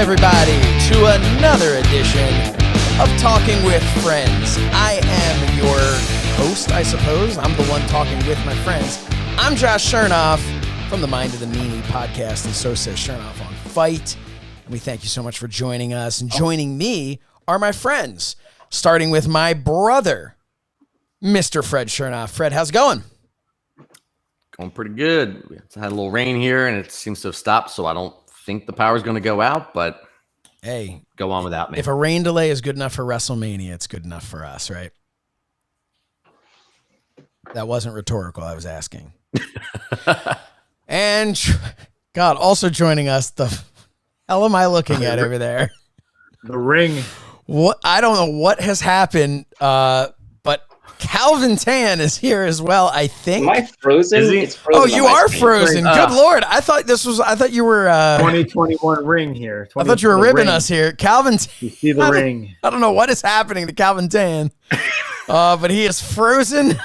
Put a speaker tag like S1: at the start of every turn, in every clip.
S1: everybody, to another edition of Talking with Friends. I am your host, I suppose. I'm the one talking with my friends. I'm Josh Shernoff from the Mind of the Meanie podcast, and so says Shernoff on FITE. And we thank you so much for joining us. And joining me are my friends, starting with my brother, Mr. Fred Shernoff. Fred, how's it going?
S2: Going pretty good. We had a little rain here, and it seems to have stopped, so I don't think the power's going to go out, but
S1: hey,
S2: go on without me.
S1: If a rain delay is good enough for WrestleMania, it's good enough for us, right? That wasn't rhetorical, I was asking. And, God, also joining us, the hell am I looking at over there?
S3: The ring.
S1: What? I don't know what has happened, but Calvin Tan is here as well, I think.
S4: Am I frozen? It's frozen.
S1: Oh, you are frozen. Good Lord. I thought you were
S3: 2021 ring here.
S1: I thought you were ribbing us here. Calvin,
S3: you see the ring.
S1: I don't know what is happening to Calvin Tan. But he is frozen.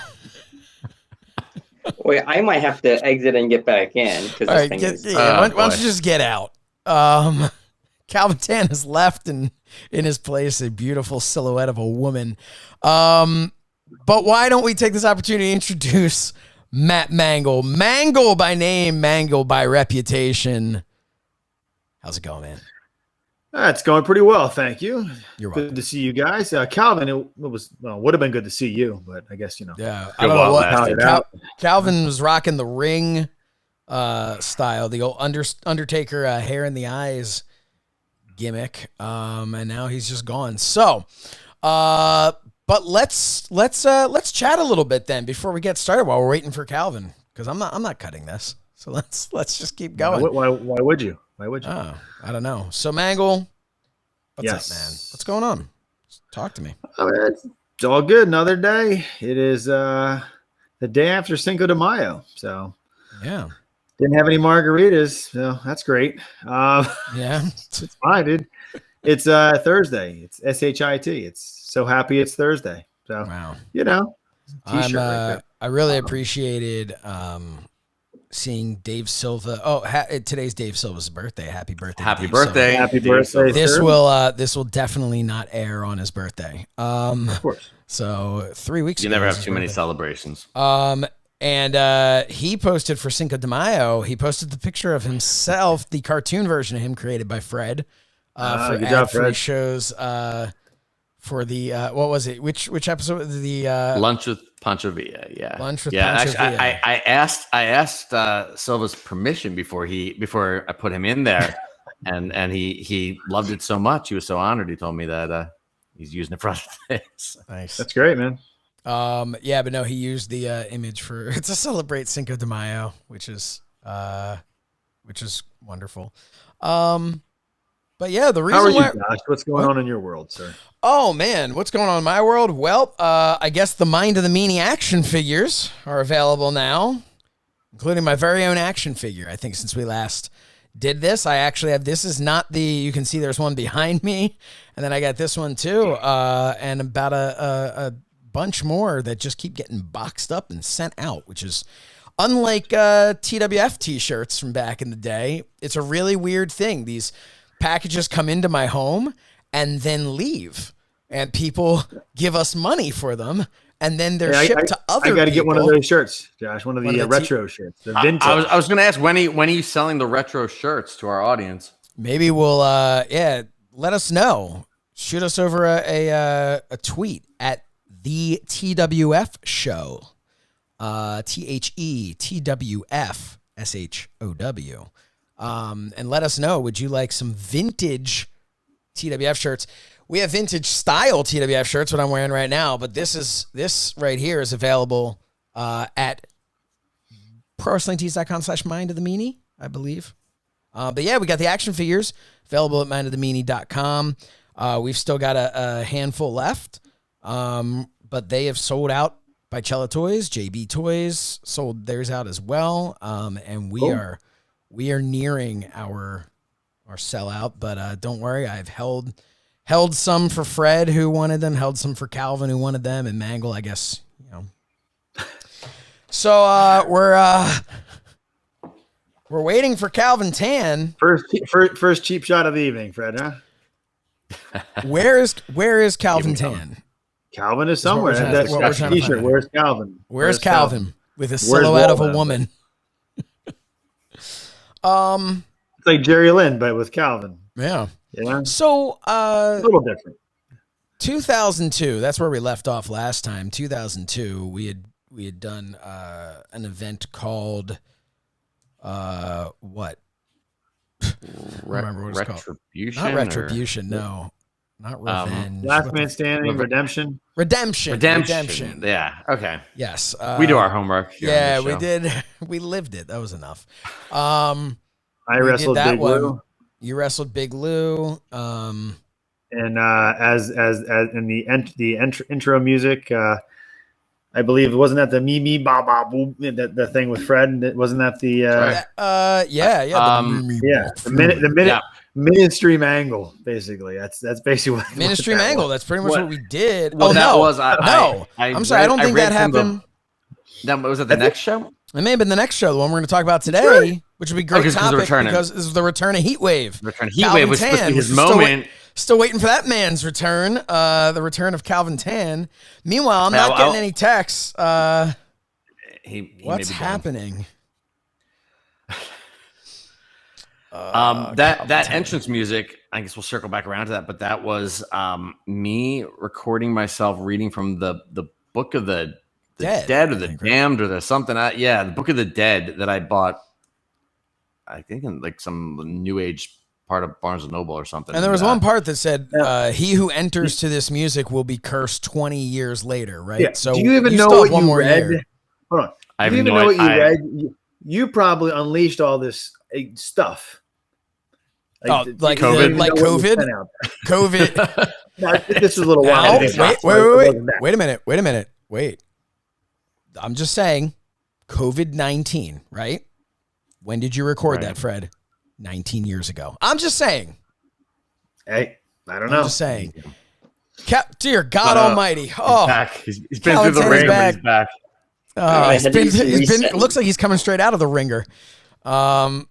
S4: Wait, I might have to exit and get back in.
S1: All right, why don't you just get out? Calvin Tan has left, and in his place, a beautiful silhouette of a woman. But why don't we take this opportunity to introduce Matt Mangol? Mangol by name, Mangol by reputation. How's it going, man?
S3: It's going pretty well, thank you.
S1: You're welcome.
S3: Good to see you guys. Calvin, it would have been good to see you, but I guess,
S1: Yeah, I don't know what. Calvin was rocking the ring style, the old Undertaker hair in the eyes gimmick, and now he's just gone. So, but let's chat a little bit then before we get started while we're waiting for Calvin, because I'm not cutting this. So let's just keep going.
S3: Why would you? Why would you?
S1: Oh, I don't know. So Mangol, what's up, man? What's going on? Talk to me.
S3: It's all good. Another day. It is the day after Cinco de Mayo. So
S1: yeah,
S3: didn't have any margaritas. So that's great.
S1: Yeah,
S3: it's fine, dude. It's Thursday. It's SHIT. It's so happy it's Thursday. So
S1: wow,
S3: t-shirt right
S1: I really appreciated seeing Dave Silva. Oh, today's Dave Silva's birthday. Happy birthday!
S2: Happy birthday!
S3: Happy birthday!
S1: This will definitely not air on his birthday.
S3: Of course.
S1: So 3 weeks.
S2: You never have too many celebrations.
S1: And he posted for Cinco de Mayo. He posted the picture of himself, the cartoon version of him created by Fred. For
S3: good job,
S1: ad-free
S3: Fred.
S1: shows. For the what was it? Which episode? The
S2: Lunch with Pancho Villa. Yeah,
S1: Lunch with Pancho Villa.
S2: I asked Silva's permission before I put him in there, and he loved it so much. He was so honored. He told me that he's using it for other things.
S1: Nice.
S3: That's great, man.
S1: Yeah, but no, he used the image to celebrate Cinco de Mayo, which is wonderful. But yeah, the reason
S3: How are you,
S1: why.
S3: Josh? What's going on in your world, sir?
S1: Oh man, what's going on in my world? Well, I guess the Mind of the Meanie action figures are available now, including my very own action figure. I think since we last did this, I actually have. This is not the. You can see there's one behind me, and then I got this one too, and about a bunch more that just keep getting boxed up and sent out, which is unlike TWF t-shirts from back in the day. It's a really weird thing. These packages come into my home and then leave, and people give us money for them, and then they're shipped to other people.
S3: I got to get one of those shirts, Josh. One of the retro shirts. The vintage.
S2: I was going to ask when are you selling the retro shirts to our audience?
S1: Maybe we'll let us know. Shoot us over a tweet at the TWF show. THETWFSHOW. And let us know, would you like some vintage TWF shirts? We have vintage style TWF shirts, what I'm wearing right now, but this right here is available at prowrestlingtees.com/mind of the meanie, I believe. But yeah, we got the action figures available at mindofthemeanie.com. We've still got a handful left, but they have sold out by Cello Toys. JB Toys sold theirs out as well, and we are nearing our sellout, but don't worry, I've held some for Fred who wanted them, held some for Calvin who wanted them, and Mangol, I guess, So We're waiting for Calvin Tan.
S3: First cheap shot of the evening, Fred, huh?
S1: Where is Calvin Tan?
S3: Calvin is somewhere.
S1: That's what we're trying to
S3: T-shirt.
S1: find.
S3: Where's Calvin?
S1: Where's Calvin? With a silhouette of a woman.
S3: It's like Jerry Lynn, but with Calvin.
S1: Yeah.
S3: Yeah.
S1: So
S3: a little different.
S1: 2002. That's where we left off last time. 2002. We had done an event called what? Remember what it's called?
S2: Retribution.
S1: Not Retribution. No. Not Revenge.
S3: Last Man Standing. Redemption.
S2: Yeah. Okay.
S1: Yes.
S2: We do our homework.
S1: Yeah, we did. We lived it. That was enough.
S3: I wrestled Big Lou.
S1: You wrestled Big Lou.
S3: And as in the intro music, I believe wasn't that the me ba ba boo, the thing with Fred? Wasn't that the the Ministry Mangle? Basically, that's basically what
S1: Ministry Mangle. That's pretty much what we did.
S2: Well,
S1: I'm sorry, I don't think that happened.
S2: Was it the next show?
S1: It may have been the next show, the one we're going to talk about today, which would be a great topic because this is the return of Heatwave.
S2: Heatwave was supposed to be his moment.
S1: Still waiting for that man's return, the return of Calvin Tan. Meanwhile, I'm not getting any texts. What's happening?
S2: That entrance music, I guess we'll circle back around to that, but that was me recording myself reading from the Book of the Dead or the Damned or the something. The Book of the Dead that I bought, I think in like some new age part of Barnes and Noble or something.
S1: And there was one part that said, "He who enters to this music will be cursed 20 years later." Right.
S3: Yeah.
S1: So
S3: do you even know what you read? Hold on. Do you even know what you read? You probably unleashed all this stuff.
S1: Like COVID. COVID.
S3: No, this is a little while.
S1: Wait a minute. Wait. I'm just saying, COVID-19, right? When did you record that, Fred? 19 years ago. I'm just saying.
S3: Hey, I don't know.
S1: I'm just saying. Dear God Almighty. Oh,
S2: he's been through the ringer, but he's back.
S1: It looks like he's coming straight out of the ringer. Calvin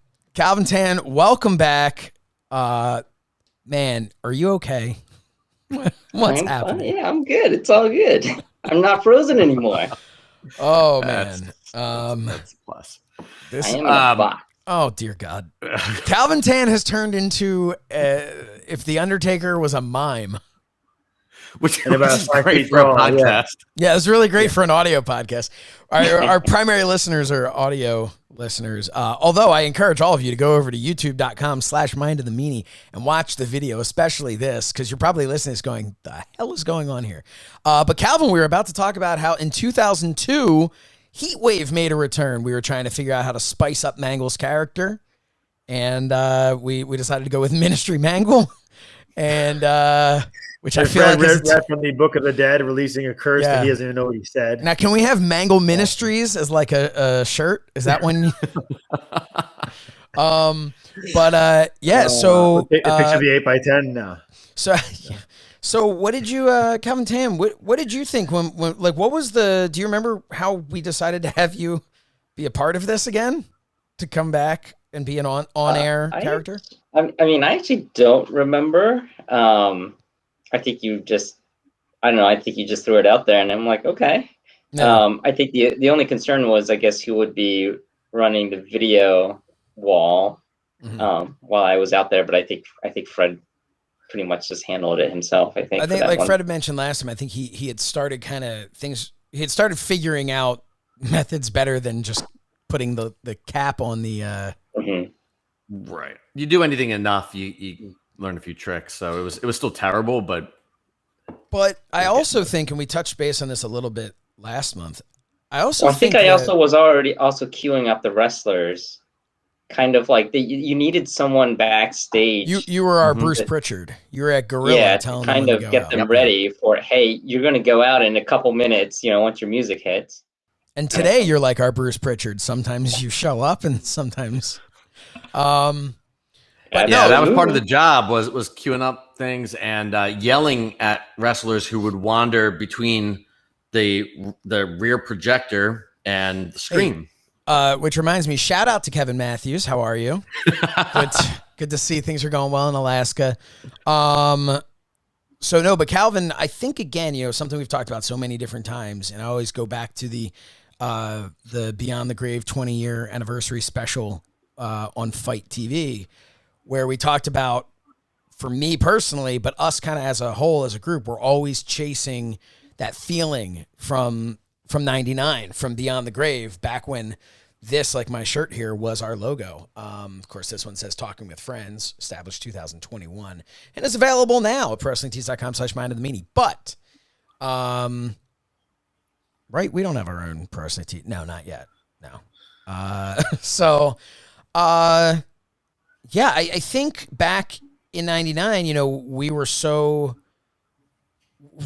S1: Tan, welcome back. Man, are you okay? What's happening?
S4: Yeah, I'm good. It's all good. I'm not frozen anymore.
S1: Oh man,
S2: that's a plus.
S4: I am in a box.
S1: Oh dear God, Calvin Tan has turned into if the Undertaker was a mime.
S2: Which is great for a podcast.
S1: Yeah, it's really great for an audio podcast. Our primary listeners are audio listeners. Although I encourage all of you to go over to youtube.com/mindofthemeanie and watch the video, especially this, because you're probably listening to this going, the hell is going on here? But Calvin, we were about to talk about how in 2002, Heatwave made a return. We were trying to figure out how to spice up Mangol's character. And we decided to go with Ministry Mangle. And which I feel like is
S3: read from the Book of the Dead, releasing a curse that he doesn't even know what he said.
S1: Now, can we have Mangle Ministries as like a shirt? Is that one? So
S3: picture the 8x10 now.
S1: So what did you, Calvin Tam? What did you think when like what was the? Do you remember how we decided to have you be a part of this again, to come back and be an on air character?
S4: I mean, I actually don't remember. I think you just, I don't know. I think you just threw it out there, and I'm like, okay. No. I think the only concern was, I guess, who would be running the video wall while I was out there. But I think Fred pretty much just handled it himself. I think like
S1: Fred had mentioned last time, I think he had started kind of things. He had started figuring out methods better than just putting the cap on the.
S2: Right. You do anything enough, you learn a few tricks. So it was still terrible, but
S1: I also think, and we touched base on this a little bit last month. I also
S4: was already queuing up the wrestlers, kind of like you needed someone backstage.
S1: You were our Bruce Pritchard. You were at Gorilla, telling them
S4: kind of get them ready for. Hey, you're going to go out in a couple minutes. Once your music hits.
S1: And today you're like our Bruce Pritchard. Sometimes you show up, and sometimes.
S2: That was part of the job was queuing up things and yelling at wrestlers who would wander between the rear projector and the screen.
S1: Which reminds me, shout out to Kevin Matthews. How are you? Good to see things are going well in Alaska. So no, but Calvin, I think again, something we've talked about so many different times, and I always go back to the Beyond the Grave 20-year anniversary special on FITE TV, where we talked about, for me personally, but us kind of as a whole, as a group, we're always chasing that feeling from 99, from Beyond the Grave, back when this, like my shirt here, was our logo. Of course, this one says Talking with Friends, established 2021, and it's available now at ProWrestlingTees.com/Mind of the Meanie. But, right, we don't have our own Pro Wrestling Tees. No, not yet. No. Yeah, I think back in 99, we were so,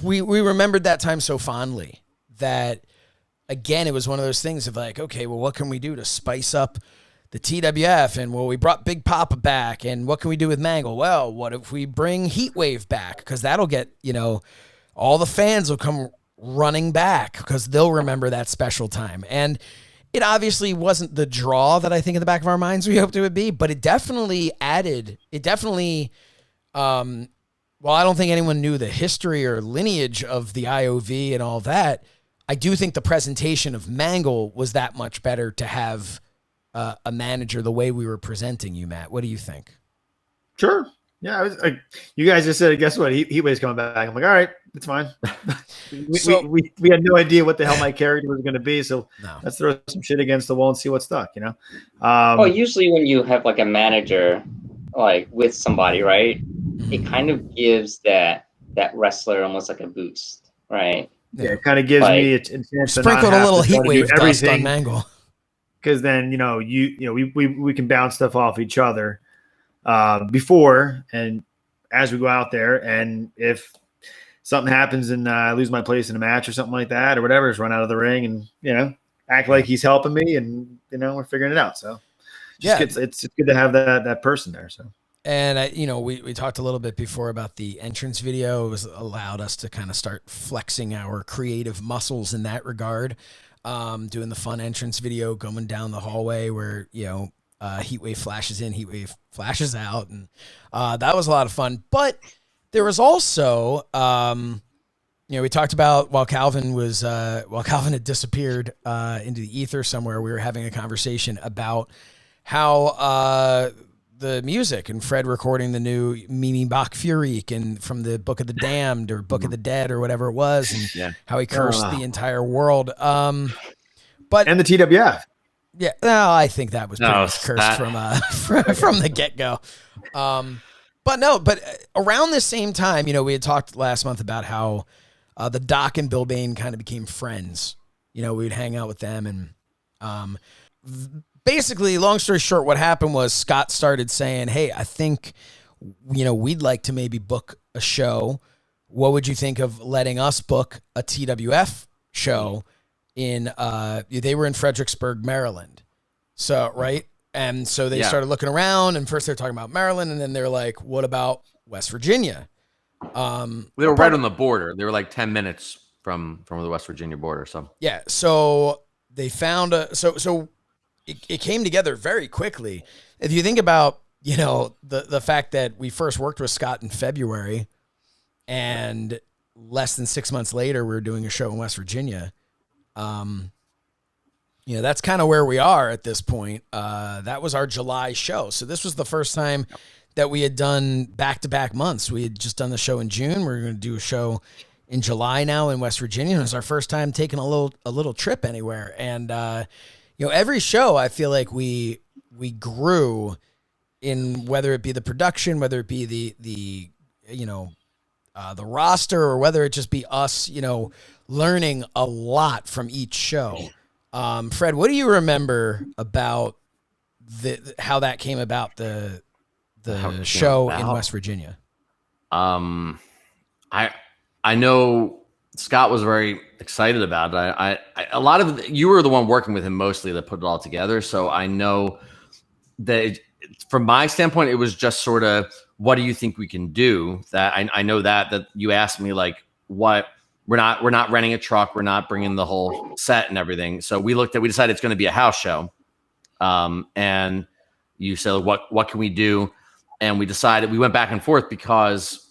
S1: we remembered that time so fondly that, again, it was one of those things of like, okay, well, what can we do to spice up the TWF? And well, we brought Big Papa back, and what can we do with Mangol? Well, what if we bring Heatwave back? Because that'll get, all the fans will come running back because they'll remember that special time. And it obviously wasn't the draw that I think in the back of our minds we hoped it would be, but it definitely added, well, I don't think anyone knew the history or lineage of the IOV and all that. I do think the presentation of Mangol was that much better to have a manager the way we were presenting you, Matt. What do you think?
S3: Sure. Yeah, I was like, you guys just said, guess what? Heatwave's coming back. I'm like, all right, it's fine. we had no idea what the hell my character was going to be, so let's throw some shit against the wall and see what stuck.
S4: Well, usually when you have like a manager, like with somebody, right, it kind of gives that wrestler almost like a boost, right?
S3: Yeah, it kind of gives me a chance to
S1: sprinkled a little Heatwave dust on Mangol.
S3: Because then we can bounce stuff off each other before and as we go out there, and if something happens and I lose my place in a match or something like that or whatever, just run out of the ring and act like he's helping me, and we're figuring it out. So it's good to have that person there. So.
S1: And, we talked a little bit before about the entrance video. It was allowed us to kind of start flexing our creative muscles in that regard, doing the fun entrance video, going down the hallway where, Heatwave flashes in, Heatwave flashes out. And that was a lot of fun. But there was also, we talked about while Calvin had disappeared into the ether somewhere, we were having a conversation about how the music and Fred recording the new Mimi Bach Furyk and from the Book of the Damned or Book of the Dead or whatever it was, and how he cursed the entire world. And
S3: the TWF.
S1: Yeah, no, I think that was pretty much cursed from the get-go. But around the same time, we had talked last month about how the Doc and Bill Bain kind of became friends. We'd hang out with them, and basically, long story short, what happened was Scott started saying, hey, I think, we'd like to maybe book a show. What would you think of letting us book a TWF show they were in Fredericksburg, Maryland. So, right. And so they started looking around, and first they're talking about Maryland, and then they're like, what about West Virginia?
S2: They were right on the border. They were like 10 minutes from the West Virginia border. So,
S1: yeah. So they found it came together very quickly. If you think about, the fact that we first worked with Scott in February, and less than 6 months later, we were doing a show in West Virginia. That's kind of where we are at this point. That was our July show. So this was the first time that we had done back-to-back months. We had just done the show in June. We were going to do a show in July now in West Virginia. It was our first time taking a little trip anywhere. And, every show, I feel like we grew in, whether it be the production, whether it be the roster, or whether it just be us, learning a lot from each show. Fred, what do you remember about how that came about, the show in West Virginia?
S2: I know Scott was very excited about it. A lot of you were the one working with him mostly that put it all together. So I know that from my standpoint, it was just sort of, what do you think we can do? That I know that you asked me like, what we're not renting a truck. We're not bringing the whole set and everything. So we decided it's going to be a house show. And you said, what can we do? And we decided, we went back and forth because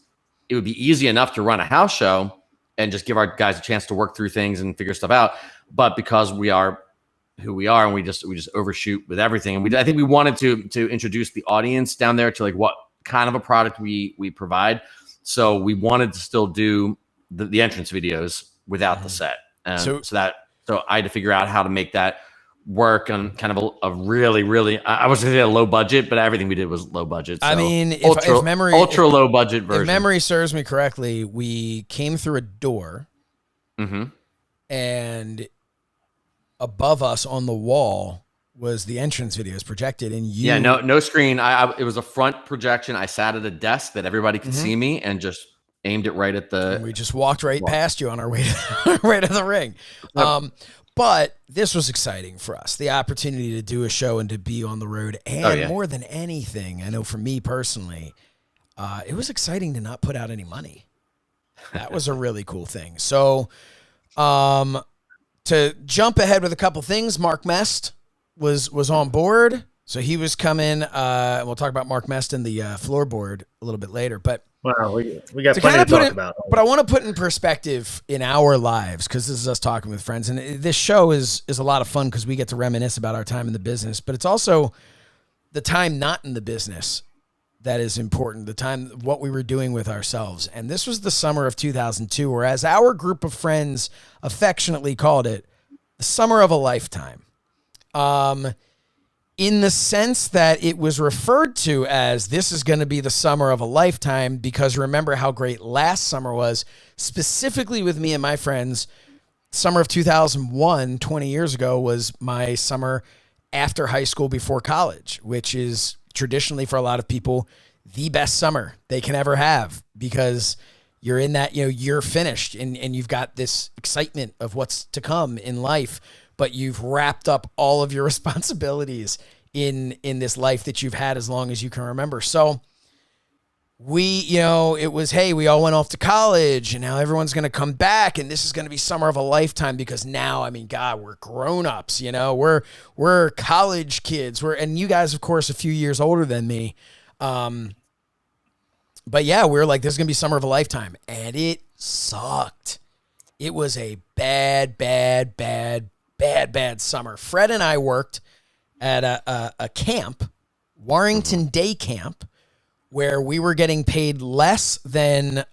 S2: it would be easy enough to run a house show and just give our guys a chance to work through things and figure stuff out. But because we are who we are and we just overshoot with everything. And I think we wanted to introduce the audience down there to like what kind of a product we provide. So we wanted to still do the entrance videos without the set. So I had to figure out how to make that work on kind of a really, really, I was going to say a low budget, but everything we did was low budget. So
S1: I mean,
S2: ultra low budget version.
S1: If memory serves me correctly, we came through a door and above us on the wall was the entrance videos projected, and
S2: no screen. It was a front projection. I sat at a desk that everybody could see me and just aimed it right at the.
S1: And we just walked right past you on our way to the ring. Yep. But this was exciting for us, the opportunity to do a show and to be on the road. And more than anything, I know for me personally, it was exciting to not put out any money. That was a really cool thing. So to jump ahead with a couple things, Mark Mest was on board. So he was coming. We'll talk about Mark Mest and the floorboard a little bit later. But
S3: wow, we got plenty to talk about.
S1: But I want to put in perspective in our lives, because this is us talking with friends. And this show is a lot of fun because we get to reminisce about our time in the business. But it's also the time not in the business that is important, the time, what we were doing with ourselves. And this was the summer of 2002, or as our group of friends affectionately called it, the summer of a lifetime. In the sense that it was referred to as this is going to be the summer of a lifetime, because remember how great last summer was, specifically with me and my friends. Summer of 2001, 20 years ago, was my summer after high school, before college, which is traditionally for a lot of people the best summer they can ever have, because you're in that, you're finished and you've got this excitement of what's to come in life, but you've wrapped up all of your responsibilities in this life that you've had as long as you can remember. So it was, hey, we all went off to college and now everyone's going to come back and this is going to be summer of a lifetime, because now, I mean, God, we're grown-ups, we're college kids. And you guys, of course, a few years older than me. But yeah, we're like, this is going to be summer of a lifetime. And it sucked. It was a bad summer. Fred and I worked at a camp, Warrington Day Camp, where we were getting paid less than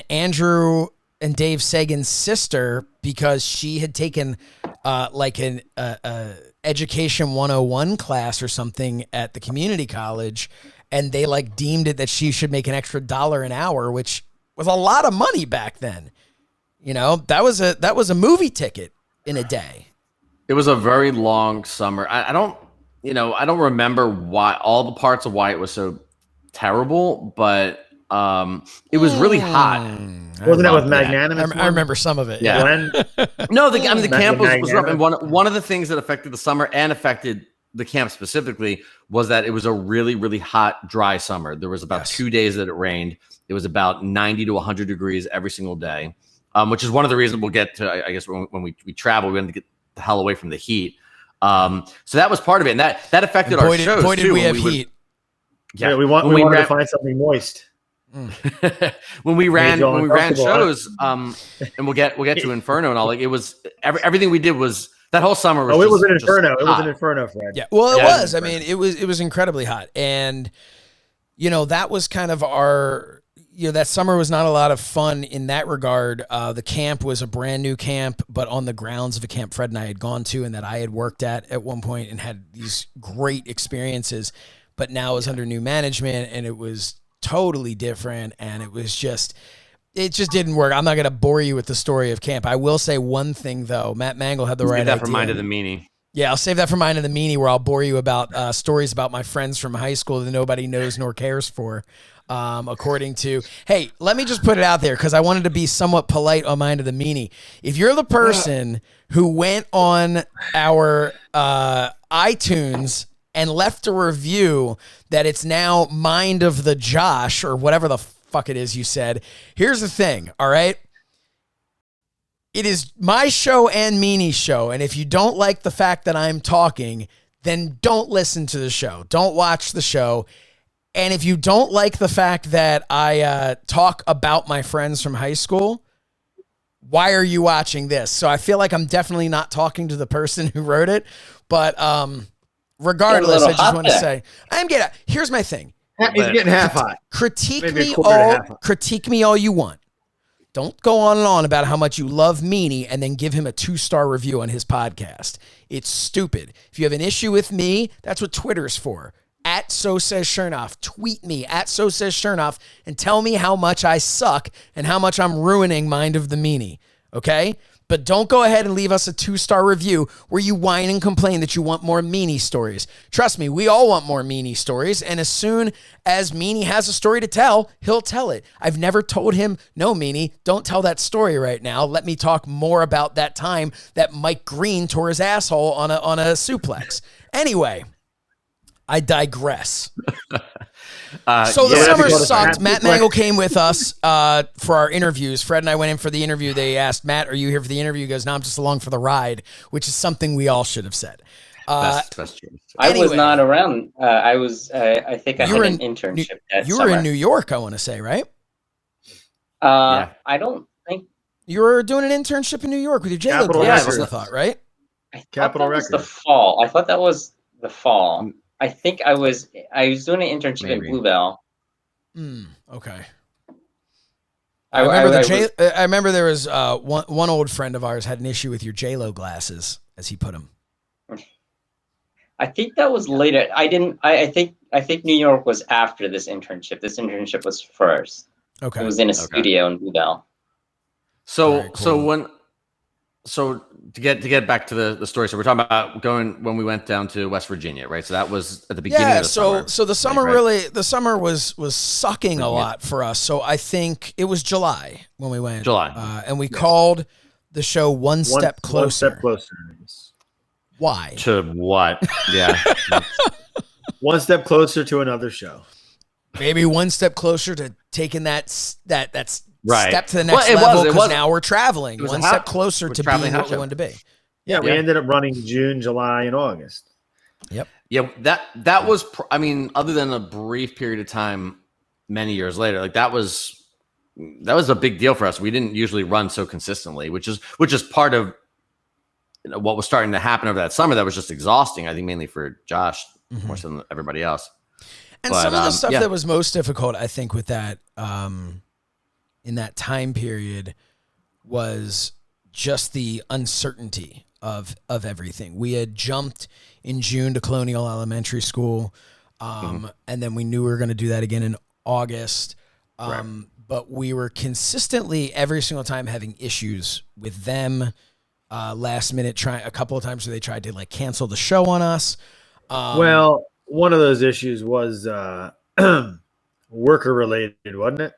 S1: Andrew and Dave Sagan's sister, because she had taken like an Education 101 class or something at the community college, and they like deemed it that she should make an extra $1 an hour, which was a lot of money back then. That was a movie ticket in a day.
S2: It was a very long summer. I don't remember all the parts of why it was so terrible, but it was really hot.
S3: Wasn't that with Magnanimous?
S1: I remember some of it.
S2: Yeah. No, the camp was rough. And one of the things that affected the summer and affected the camp specifically was that it was a really, really hot, dry summer. There was about 2 days that it rained. It was about 90 to 100 degrees every single day, which is one of the reasons we'll get to, I guess, when we travel, we want to get the hell away from the heat. So that was part of it. And that affected our shows,
S1: boy, did
S2: too.
S1: we have heat.
S3: Yeah, we wanted to find something moist.
S2: when we ran shows, and we'll get to Inferno and all. Like, it was everything we did was that whole summer was.
S3: It was an Inferno. It was an Inferno, Fred.
S1: Yeah, well, it was. I mean, it was incredibly hot, and that was kind of our. That summer was not a lot of fun in that regard. The camp was a brand new camp, but on the grounds of a camp Fred and I had gone to and that I had worked at one point and had these great experiences, but now it was under new management and it was totally different, and it just didn't work. I'm not going to bore you with the story of camp. I will say one thing, though. Matt Mangol had the right idea.
S2: Save that for Mind of the Meanie.
S1: Yeah, I'll save that for Mind of the Meanie, where I'll bore you about stories about my friends from high school that nobody knows nor cares for. According to, hey, let me just put it out there because I wanted to be somewhat polite on Mind of the Meanie. If you're the person who went on our iTunes and left a review that it's now Mind of the Josh or whatever the fuck it is you said, here's the thing, all right? It is my show and Meanie's show. And if you don't like the fact that I'm talking, then don't listen to the show. Don't watch the show. And if you don't like the fact that I talk about my friends from high school, why are you watching this? So I feel like I'm definitely not talking to the person who wrote it. But regardless, I just want to say, here's my thing.
S3: He's getting half hot.
S1: Critique me all you want. Don't go on and on about how much you love Meanie and then give him a 2-star review on his podcast. It's stupid. If you have an issue with me, that's what Twitter's for. At So Says Shernoff. Tweet me at So Says Shernoff and tell me how much I suck and how much I'm ruining Mind of the Meanie. Okay? But don't go ahead and leave us a 2-star review where you whine and complain that you want more Meanie stories. Trust me, we all want more Meanie stories. And as soon as Meanie has a story to tell, he'll tell it. I've never told him, no, Meanie, don't tell that story right now. Let me talk more about that time that Mike Green tore his asshole on a suplex. Anyway, I digress. So the summer sucked. Matt Mangol came with us for our interviews. Fred and I went in for the interview. They asked, Matt, are you here for the interview? He goes, no, I'm just along for the ride, which is something we all should have said.
S2: That's true.
S4: I was not around. I think I had an internship that
S1: You were in New York, I want to say, right?
S4: I don't think.
S1: You were doing an internship in New York with your J-Lo classes, I thought, right?
S3: Capitol
S4: Records. The fall. I thought that was the fall. I think I was doing an internship in Bluebell.
S1: Okay. I remember there was one old friend of ours had an issue with your J-Lo glasses, as he put them.
S4: I think that was later. I think New York was after this internship. This internship was first.
S1: Okay.
S4: It was in a studio in Bluebell.
S2: So to get back to the story, so we're talking about going when we went down to West Virginia, right? So that was at the beginning of the summer.
S1: So the summer the summer was sucking a lot for us. So I think it was July when we went. And we called the show One Step Closer.
S3: 1 Step Closer.
S1: Why?
S2: To what? Yeah.
S3: 1 step closer to another show.
S1: Maybe 1 step closer to taking that
S2: right.
S1: step to the next level, because now we're traveling 1 step closer to being what we wanted to be.
S3: Yeah, we ended up running June, July, and August.
S1: Yep.
S2: Yeah, that was. I mean, other than a brief period of time, many years later, like that was a big deal for us. We didn't usually run so consistently, which is part of what was starting to happen over that summer. That was just exhausting. I think mainly for Josh more so than everybody else.
S1: And some of the stuff that was most difficult, I think, with that. In that time period was just the uncertainty of everything. We had jumped in June to Colonial Elementary School, and then we knew we were going to do that again in August. But we were consistently every single time having issues with them. Last minute, a couple of times where they tried to like cancel the show on us.
S3: Well, one of those issues was worker related, wasn't it?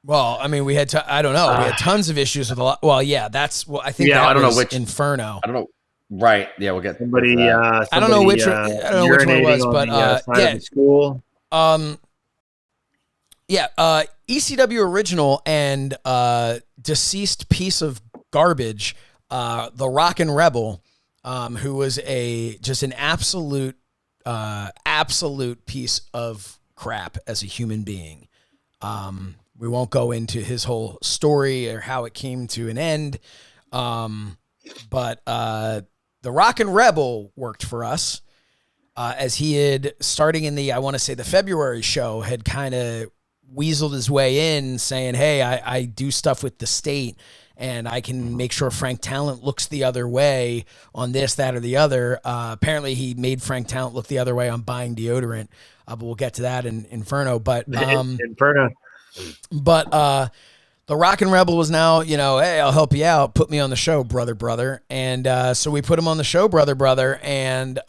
S1: Well, I mean, we had I don't know. We had tons of issues with a lot. Well, yeah, that's I think.
S2: Yeah,
S1: that
S2: I don't
S1: was
S2: know which
S1: Inferno.
S2: I don't know. Right. Yeah, we'll get
S1: somebody. I don't know which. I don't know which one it was, but
S3: yeah. School.
S1: ECW original and deceased piece of garbage. The Rockin' Rebel, who was just an absolute piece of crap as a human being. We won't go into his whole story or how it came to an end. But the Rockin' Rebel worked for us as he had, starting in I want to say the February show, had kind of weaseled his way in saying, hey, I do stuff with the state and I can make sure Frank Talent looks the other way on this, that, or the other. Apparently he made Frank Talent look the other way on buying deodorant. But we'll get to that in Inferno. But
S3: Inferno.
S1: But the Rockin' Rebel was now, hey, I'll help you out. Put me on the show, brother. And so we put him on the show, brother. And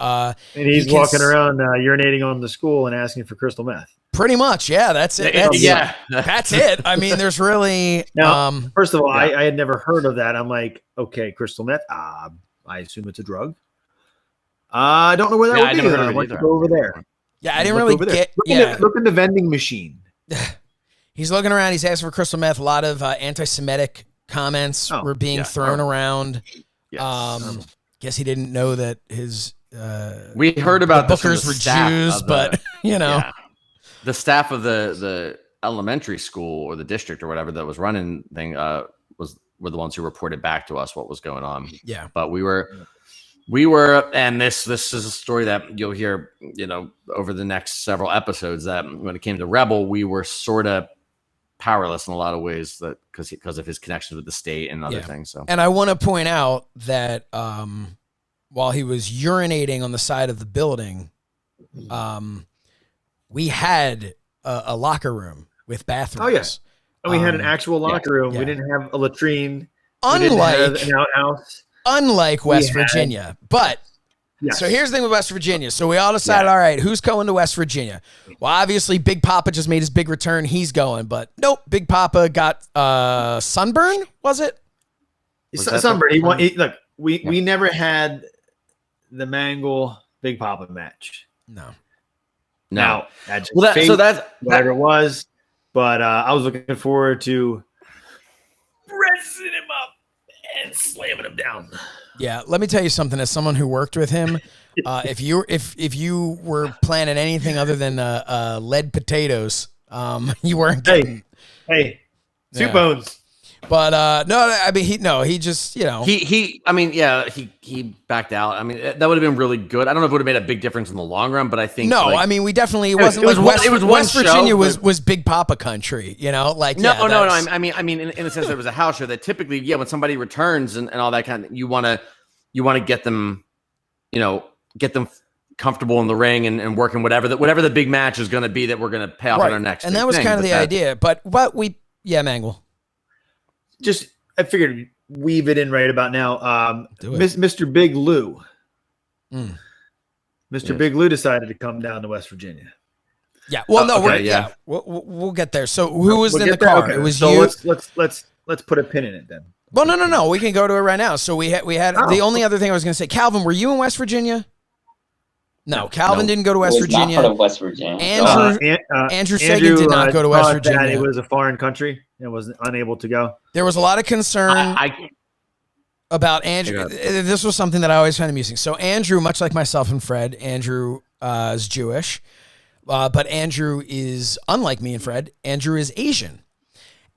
S3: he's walking around urinating on the school and asking for crystal meth.
S1: Pretty much, yeah. That's it. That's it. I mean, there's really
S3: now. First of all, I had never heard of that. I'm like, okay, crystal meth. I assume it's a drug. I don't know where that would be. I went to go over there.
S1: Yeah, I didn't really get.
S3: Look in the vending machine.
S1: He's looking around. He's asking for crystal meth. A lot of anti-Semitic comments were being thrown around.
S2: Yes.
S1: Guess he didn't know that his
S2: we heard about
S1: the Bookers were Jews, but
S2: the staff of the elementary school or the district or whatever that was running thing were the ones who reported back to us what was going on.
S1: Yeah,
S2: but we were, and this is a story that you'll hear, over the next several episodes. That when it came to Rebel, we were sort of powerless in a lot of ways, that because of his connections with the state and other things. So, and
S1: I want to point out that while he was urinating on the side of the building, we had a locker room with bathrooms.
S3: Oh yes, and we had an actual locker room. We didn't have a latrine.
S1: Unlike
S3: an outhouse.
S1: Unlike West Virginia, but. Yes. So here's the thing with West Virginia. So we all decided, all right, who's going to West Virginia? Well, obviously, Big Papa just made his big return. He's going. But nope, Big Papa got sunburn, was it?
S3: Sunburn. Look, we never had the Mangol Big Papa match.
S1: No.
S3: Now, that's whatever it was. But I was looking forward to pressing him up and slamming him down.
S1: Yeah, let me tell you something. As someone who worked with him, if you were planning anything other than lead potatoes, you weren't getting.
S3: Hey, soup bones.
S1: But no, I mean he just he
S2: backed out. I mean that would have been really good. I don't know if it would have made a big difference in the long run, but I think
S1: I mean we definitely West Virginia was Big Papa country,
S2: I mean in a sense it was a house show that typically when somebody returns and all that kind of you want to get them comfortable in the ring and working whatever the big match is going to be that we're going to pay off in our next.
S1: And that was kind of the idea, but Mangol.
S3: Just, I figured weave it in right about now. Mr. Big Lou. Big Lou decided to come down to West Virginia.
S1: Yeah. Well, we'll get there. So who was in the car?
S3: Okay.
S1: It was
S3: so
S1: you.
S3: Let's put a pin in it then.
S1: Well, no. We can go to it right now. So we had the only other thing I was going to say. Calvin, were you in West Virginia? No, Calvin didn't go to West Virginia.
S4: Not part of West Virginia.
S1: Andrew Sagan did not go to West Virginia.
S3: That it was a foreign country and was unable to go.
S1: There was a lot of concern about Andrew. This was something that I always found amusing. So Andrew, much like myself and Fred, Andrew is Jewish, but Andrew is, unlike me and Fred, Andrew is Asian.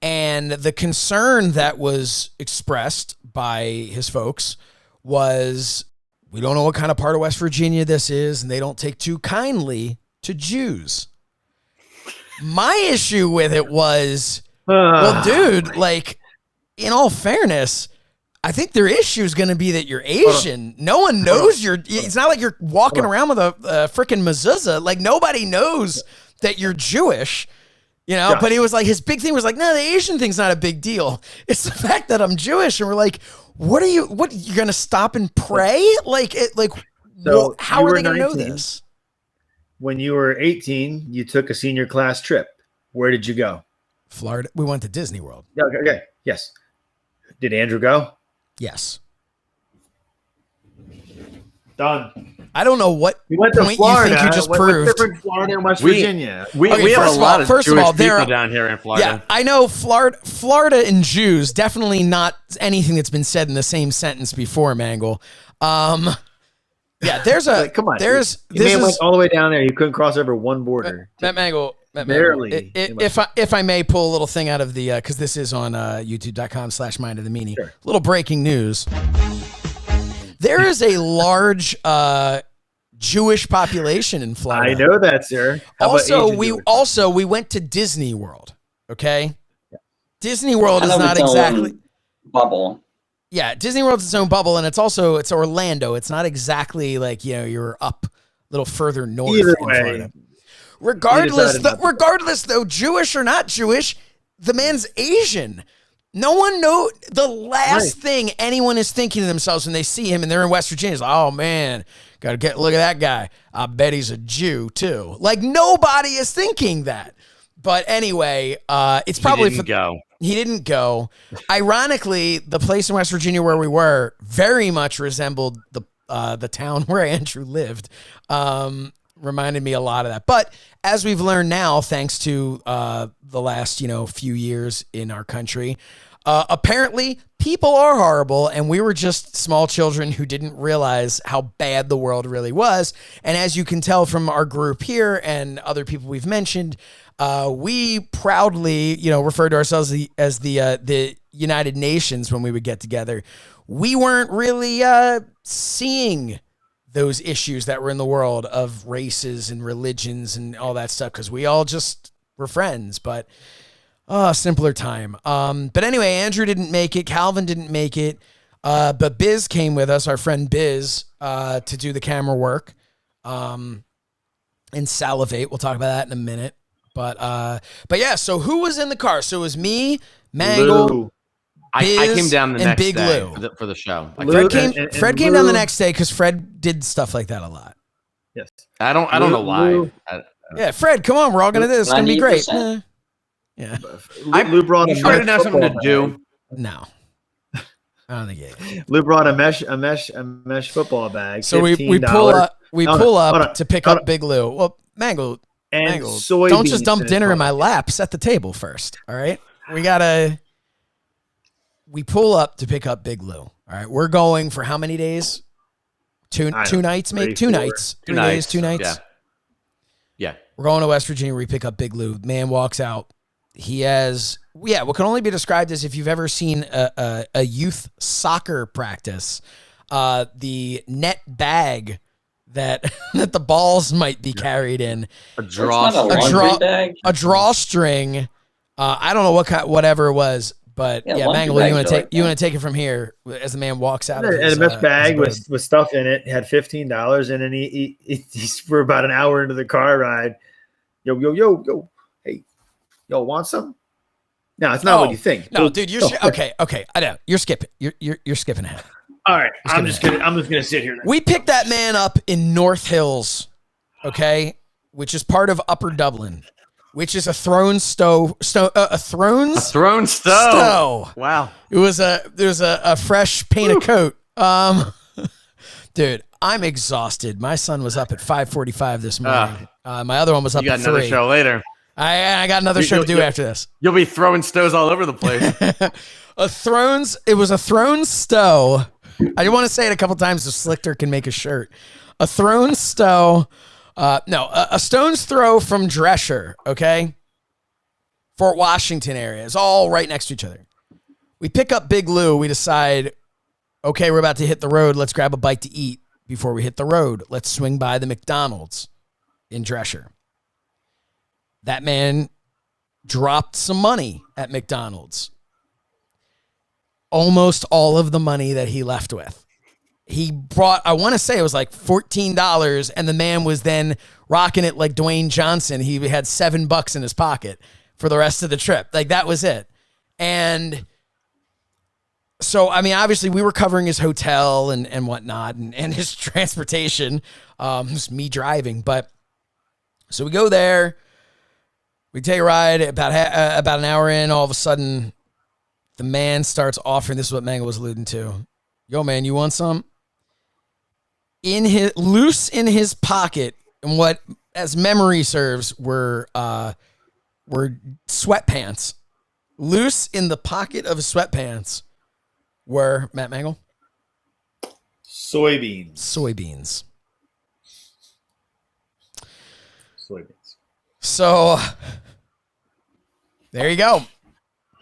S1: And the concern that was expressed by his folks was, we don't know what kind of part of West Virginia this is, and they don't take too kindly to Jews. My issue with it was, well, dude, like, in all fairness, I think their issue is going to be that you're Asian. No one knows it's not like you're walking around with a freaking mezuzah. Like, nobody knows that you're Jewish, but he was like, his big thing was like, no, the Asian thing's not a big deal. It's the fact that I'm Jewish. And we're like, what you're going to stop and pray? How are they going to know this?
S3: When you were 18, you took a senior class trip. Where did you go?
S1: Florida. We went to Disney World.
S3: Okay. Yes. Did Andrew go?
S1: Yes.
S3: Done.
S1: I don't know what
S3: we went to Florida.
S1: You think you just proved.
S3: What's different Florida and West Virginia?
S2: We have a lot of Jewish people down here in Florida.
S1: Yeah, I know Florida and Jews, definitely not anything that's been said in the same sentence before, Mangol. Yeah, there's a
S3: come on.
S1: You
S3: went all the way down there. You couldn't cross over one border.
S1: Matt Mangol.
S3: Barely.
S1: If I may pull a little thing out of the because this is on youtube.com/Mind of the Meanie.
S3: Sure.
S1: Little breaking news. There is a large Jewish population in Florida.
S3: I know that, sir.
S1: We went to Disney World. Okay, yeah. Disney World is not exactly
S4: bubble.
S1: Yeah, Disney World's its own bubble, and it's Orlando. It's not exactly like you're up a little further north in Florida. Regardless, though, Jewish or not Jewish, the man's Asian. No one knows. The last thing anyone is thinking to themselves when they see him and they're in West Virginia is, oh, man, got to look at that guy. I bet he's a Jew, too. Like, nobody is thinking that. But anyway, it's probably... He didn't go. Ironically, the place in West Virginia where we were very much resembled the town where Andrew lived. reminded me a lot of that. But as we've learned now, thanks to the last, few years in our country, apparently people are horrible, and we were just small children who didn't realize how bad the world really was. And as you can tell from our group here and other people we've mentioned, we proudly, refer to ourselves as the United Nations when we would get together. We weren't really seeing those issues that were in the world of races and religions and all that stuff, because we all just were friends. But simpler time. But anyway, Andrew didn't make it. Calvin didn't make it. But Biz came with us, our friend Biz, to do the camera work and salivate. We'll talk about that in a minute. But yeah, so who was in the car? So it was me, Mangol,
S2: I came down the next
S1: Big
S2: day
S1: Lou.
S2: for the show.
S1: Fred came down the next day because Fred did stuff like that a lot.
S3: Yes.
S2: I don't know why.
S1: Yeah, Fred, come on. We're all going to do this. It's going to be great. Yeah.
S3: Lou brought a
S2: Fred didn't have something to do.
S1: No. I don't think it.
S3: Lou brought a mesh football bag.
S1: So we pull up to pick up Big Lou. Well, Mangol, don't just dump dinner in my lap. Set the table first. All right. We pull up to pick up Big Lou. All right. We're going for how many days? Two nights, maybe 2 nights. 3 days, 2 nights.
S2: Yeah.
S1: We're going to West Virginia. We pick up Big Lou. Man walks out. He has, what can only be described as, if you've ever seen a youth soccer practice, the net bag that the balls might be carried in.
S2: A drawstring.
S1: A drawstring. I don't know whatever it was, but Mangol, you want to take it from here as the man walks out of his,
S3: and a mesh bag with stuff in it. Had $15 in, and he's for about an hour into the car ride. Yo, hey, yo, want some? No, it's not what you think.
S1: No, dude, you're okay. I know you're skipping. You're skipping ahead.
S3: All right, I'm just gonna sit here.
S1: We picked that man up in North Hills, okay, which is part of Upper Dublin, which is a thrown stow. A thrown stow.
S2: Wow.
S1: It was a fresh paint of coat. Dude, I'm exhausted. My son was up at 5:45 this morning. My other one was up at 3.
S2: You got another show later.
S1: I got another show to do after this.
S2: You'll be throwing stows all over the place.
S1: It was a thrown stow. I want to say it a couple times so Slichter can make a shirt. A thrown stow. A stone's throw from Dresher, okay? Fort Washington area. It's all right next to each other. We pick up Big Lou. We decide, okay, we're about to hit the road. Let's grab a bite to eat before we hit the road. Let's swing by the McDonald's in Dresher. That man dropped some money at McDonald's. Almost all of the money that he left with. He brought, I want to say it was like $14, and the man was then rocking it like Dwayne Johnson. He had $7 in his pocket for the rest of the trip. Like, that was it. And so, I mean, obviously we were covering his hotel and whatnot and his transportation. Just me driving. But so we go there. We take a ride about an hour in. All of a sudden, the man starts offering. This is what Mangol was alluding to. Yo, man, you want some? Loose in his pocket, and what, as memory serves, were sweatpants. Loose in the pocket of his sweatpants were, Matt Mangol?
S3: Soybeans.
S1: So there you go.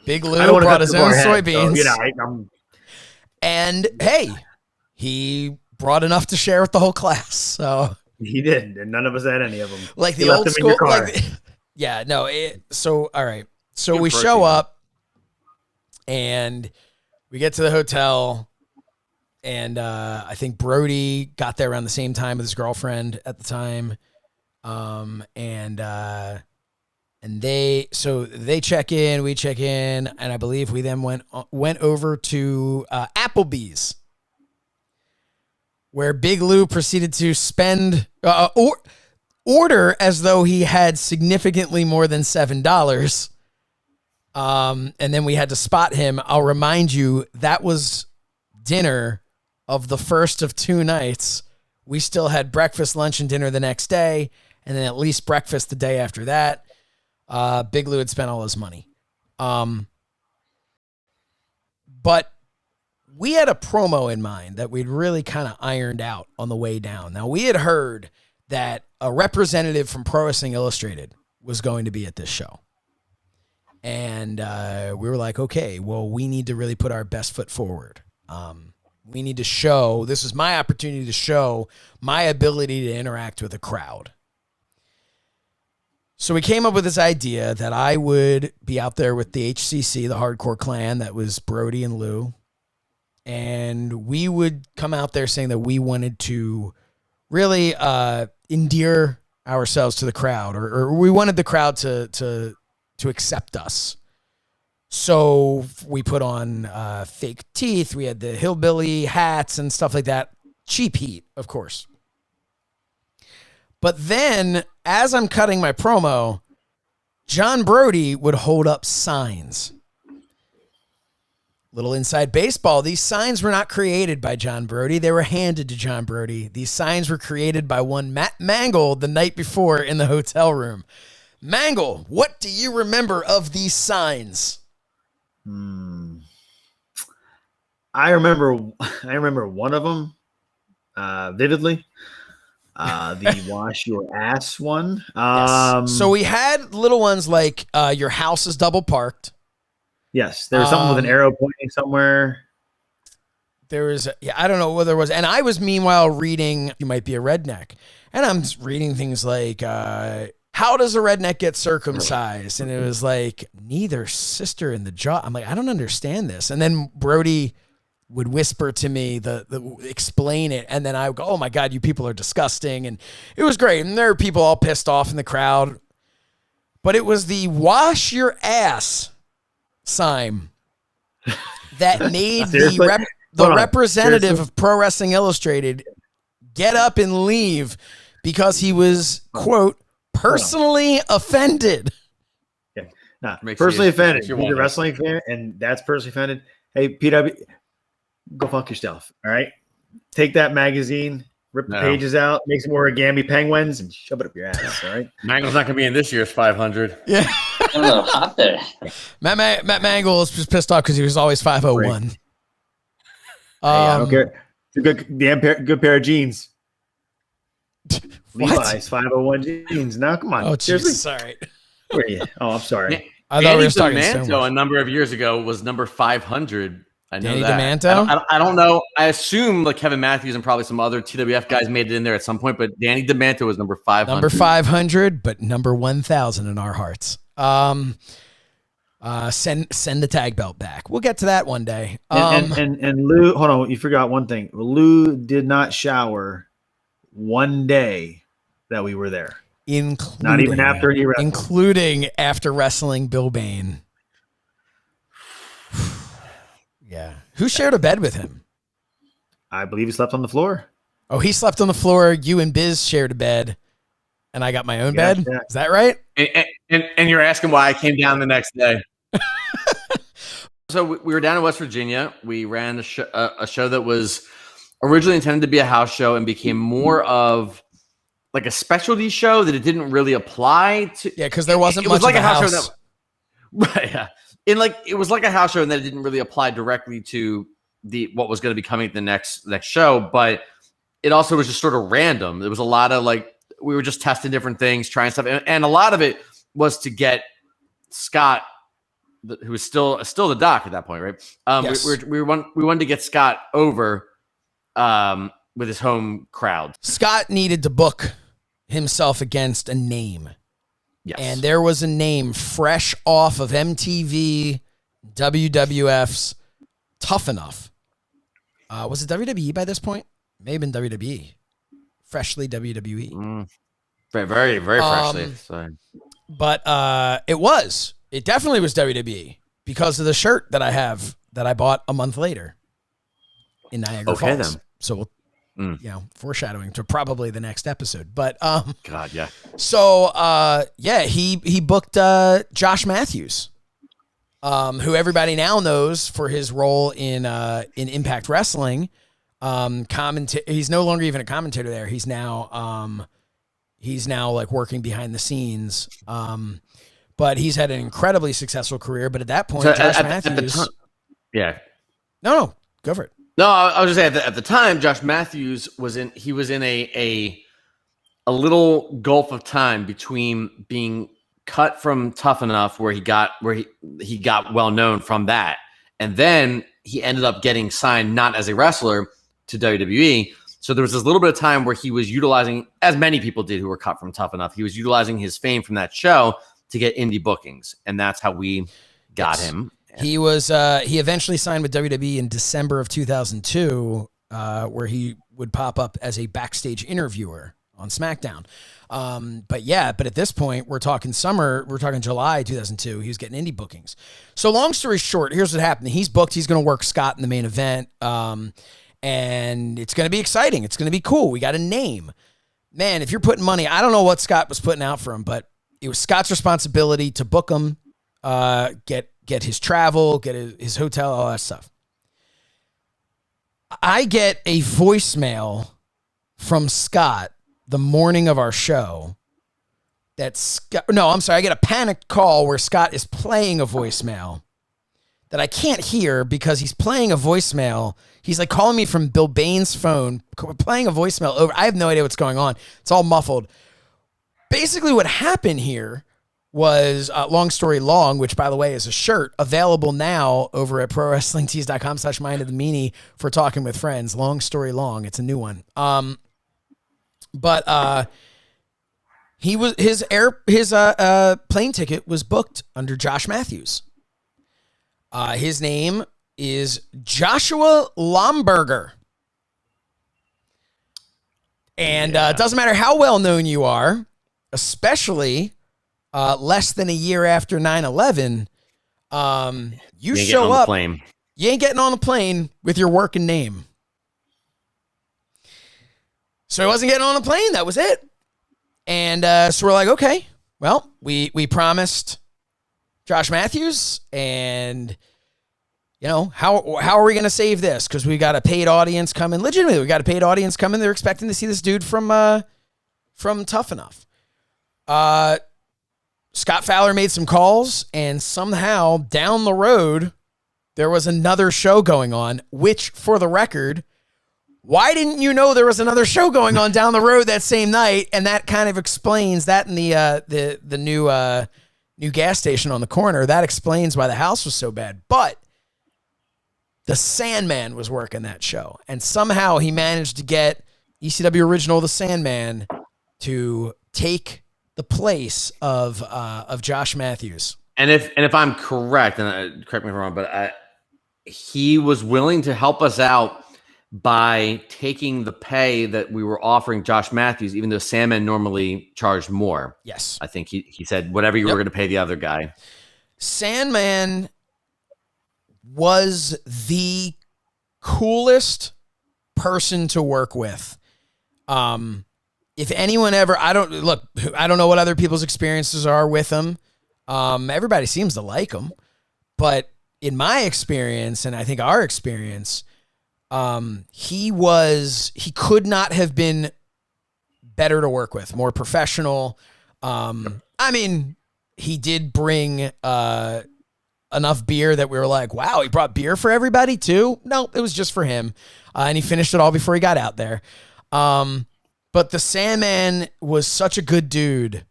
S1: Big Lou brought his own soybeans.
S3: So,
S1: and hey, he brought enough to share with the whole class. So
S3: he did, and none of us had any of them.
S1: Like the old school. So all right. So we show up, and we get to the hotel, and I think Brody got there around the same time with his girlfriend at the time. And they check in, we check in, and I believe we then went over to Applebee's, where Big Lou proceeded to spend order as though he had significantly more than $7. And then we had to spot him. I'll remind you, that was dinner of the first of 2 nights We still had breakfast, lunch, and dinner the next day, and then at least breakfast the day after that. Big Lou had spent all his money. But we had a promo in mind that we'd really kind of ironed out on the way down. Now, we had heard that a representative from Pro Wrestling Illustrated was going to be at this show. And we were like, okay, well, we need to really put our best foot forward. We need to show, this was my opportunity to show my ability to interact with a crowd. So we came up with this idea that I would be out there with the HCC, the Hardcore Clan, that was Brody and Lou. And we would come out there saying that we wanted to really endear ourselves to the crowd, or we wanted the crowd to accept us. So we put on fake teeth. We had the hillbilly hats and stuff like that. Cheap heat, of course. But then, as I'm cutting my promo, John Brody would hold up signs. Little inside baseball, these signs were not created by John Brody. They were handed to John Brody. These signs were created by one Matt Mangol the night before in the hotel room. Mangol, what do you remember of these signs?
S3: I remember one of them vividly. The wash your ass one.
S1: Yes. So we had little ones like your house is double parked.
S3: Yes, there was something with an arrow pointing somewhere.
S1: There was, I don't know what there was. And I was meanwhile reading, you might be a redneck. And I'm reading things like, how does a redneck get circumcised? And it was like, neither sister in the jaw. I'm like, I don't understand this. And then Brody would whisper to me, explain it. And then I would go, oh my God, you people are disgusting. And it was great. And there were people all pissed off in the crowd. But it was the wash your ass sign that made the representative of Pro Wrestling Illustrated get up and leave because he was, quote, personally offended.
S3: Yeah. Nah, personally offended. He's a wrestling fan, and that's personally offended. Hey, PW, go fuck yourself. All right. Take that magazine, rip the pages out, make some origami penguins, and shove it up your ass. All right.
S2: Mangol's not going to be in this year's 500.
S1: Yeah.
S4: A little hot there.
S1: Matt Mangol is just pissed off because he was always 501.
S3: Hey, I don't care. It's a good pair of jeans. Levi's 501 jeans. Now, come on.
S1: Oh, seriously? Sorry.
S3: Where are you? Oh, I'm sorry.
S1: I thought we were talking
S2: DeManto a number of years ago was number 500. I know
S1: Danny
S2: that.
S1: DeManto?
S2: I don't know. I assume like Kevin Matthews and probably some other TWF guys made it in there at some point, but Danny DeManto was number 500.
S1: Number 500, but number 1,000 in our hearts. Send the tag belt back. We'll get to that one day.
S3: And Lou, hold on, you forgot one thing. Lou did not shower one day that we were there. Not even after he wrestled.
S1: Including after wrestling Bill Bain. Yeah. Who shared a bed with him?
S3: I believe he slept on the floor.
S1: Oh, he slept on the floor. You and Biz shared a bed. And I got my own bed. Yeah. Is that right?
S2: And you're asking why I came down the next day. So we were down in West Virginia. We ran a show that was originally intended to be a house show and became more of like a specialty show that it didn't really apply to.
S1: Yeah, because there wasn't
S2: it
S1: much
S2: was like
S1: of a house
S2: show. Right. Yeah. It was like a house show, and that it didn't really apply directly to what was going to be coming at the next show. But it also was just sort of random. There was a lot of like. We were just testing different things, trying stuff. And a lot of it was to get Scott, who was still the doc at that point, right?
S1: Yes.
S2: We wanted to get Scott over with his home crowd.
S1: Scott needed to book himself against a name.
S2: Yes.
S1: And there was a name fresh off of MTV, WWF's Tough Enough. Was it WWE by this point? May have been WWE. Freshly WWE.
S2: Very, very, very freshly.
S1: But it definitely was WWE because of the shirt that I have that I bought a month later in Niagara Falls. Then. So we'll, foreshadowing to probably the next episode. But
S2: God, yeah.
S1: So he booked Josh Matthews, who everybody now knows for his role in Impact Wrestling. He's no longer even a commentator there. He's now like working behind the scenes. But he's had an incredibly successful career. But at that point, Josh Matthews.
S2: Yeah.
S1: No, go for it.
S2: No, I was just saying at the time, Josh Matthews was in a little gulf of time between being cut from Tough Enough, where he got well known from that, and then he ended up getting signed not as a wrestler to WWE. So there was this little bit of time where he was utilizing, as many people did who were cut from Tough Enough, he was utilizing his fame from that show to get indie bookings, and that's how we got him.
S1: He eventually signed with WWE in December of 2002, where he would pop up as a backstage interviewer on SmackDown. But at this point, we're talking July 2002. He was getting indie bookings. So long story short, here's what happened. He's booked. He's going to work Scott in the main event. And it's going to be exciting. It's going to be cool. We got a name. Man, if you're putting money, I don't know what Scott was putting out for him, but it was Scott's responsibility to book him, get his travel, get his hotel, all that stuff. I get a voicemail from Scott the morning of our show. I get a panicked call where Scott is playing a voicemail that I can't hear because he's playing a voicemail. He's like calling me from Bill Bain's phone, playing a voicemail over. I have no idea what's going on. It's all muffled. Basically what happened here was Long Story Long, which, by the way, is a shirt available now over at prowrestlingtees.com/mindofthemeanie for talking with friends. Long Story Long. It's a new one. But his plane ticket was booked under Josh Matthews. His name is Joshua Lomberger. And it doesn't matter how well known you are, especially less than a year after 9/11, you show up. You ain't getting on a plane with your working name. So he wasn't getting on a plane. That was it. And so we're like, okay, well, we promised Josh Matthews, and how are we going to save this? Because we got a paid audience coming. Legitimately, we got a paid audience coming. They're expecting to see this dude from Tough Enough. Scott Fowler made some calls, and somehow down the road, there was another show going on, which, for the record, why didn't you know there was another show going on down the road that same night? And that kind of explains that in the new gas station on the corner. That explains why the house was so bad. But the Sandman was working that show, and somehow he managed to get ECW original The Sandman to take the place of Josh Matthews.
S2: And if I'm correct, and correct me if I'm wrong, but he was willing to help us out by taking the pay that we were offering Josh Matthews, even though Sandman normally charged more.
S1: Yes.
S2: I think he said whatever you were going to pay the other guy.
S1: Sandman was the coolest person to work with. If anyone ever, I don't know what other people's experiences are with him. Everybody seems to like him, but in my experience, and I think our experience, he could not have been better to work with, more professional. I mean, he did bring enough beer that we were like, wow, he brought beer for everybody too. No, it was just for him. And he finished it all before he got out there. But the Sandman was such a good dude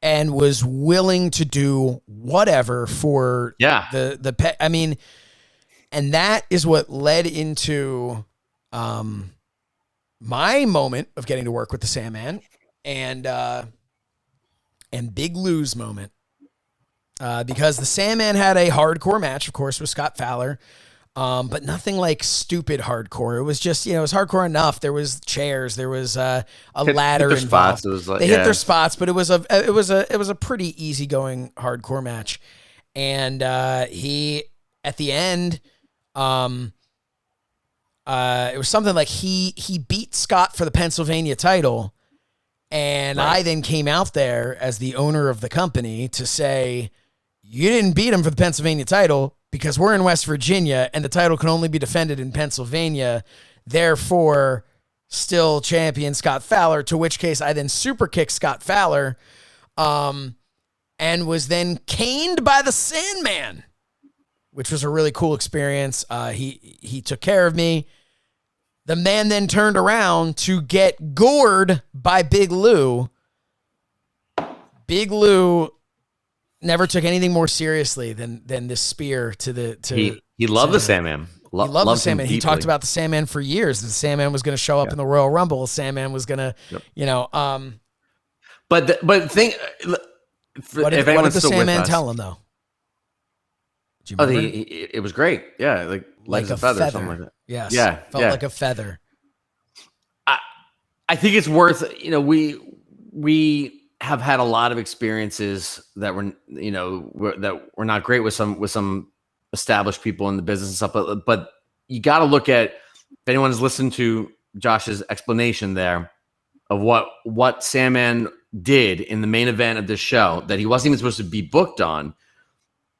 S1: and was willing to do whatever for the pet. I mean, and that is what led into my moment of getting to work with the Sandman and Big Lou's moment. Because the Sandman had a hardcore match, of course, with Scott Fowler. But nothing like stupid hardcore. It was just, it was hardcore enough. There was chairs, there was a ladder involved. They hit their spots, but it was a pretty easygoing hardcore match. And he at the end, it was something like he beat Scott for the Pennsylvania title, and I then came out there as the owner of the company to say, you didn't beat him for the Pennsylvania title, because we're in West Virginia and the title can only be defended in Pennsylvania. therefore still champion Scott Fowler, to which case I then super kicked Scott Fowler, and was then caned by the Sandman, which was a really cool experience. He took care of me. The man then turned around to get gored by Big Lou. Big Lou never took anything more seriously than this spear to the.
S2: He loved the Sandman.
S1: He loved the Sandman. He talked about the Sandman for years. The Sandman was going to show up in the Royal Rumble. The Sandman was going to,
S2: But think.
S1: What did the Sandman tell him though?
S2: It was great. Yeah, like a feather, something like that.
S1: Yes.
S2: Yeah.
S1: Felt like a feather.
S2: I think it's worth. We have had a lot of experiences that were not great with some established people in the business and stuff. But you got to look at, if anyone has listened to Josh's explanation there of what Sandman did in the main event of this show that he wasn't even supposed to be booked on.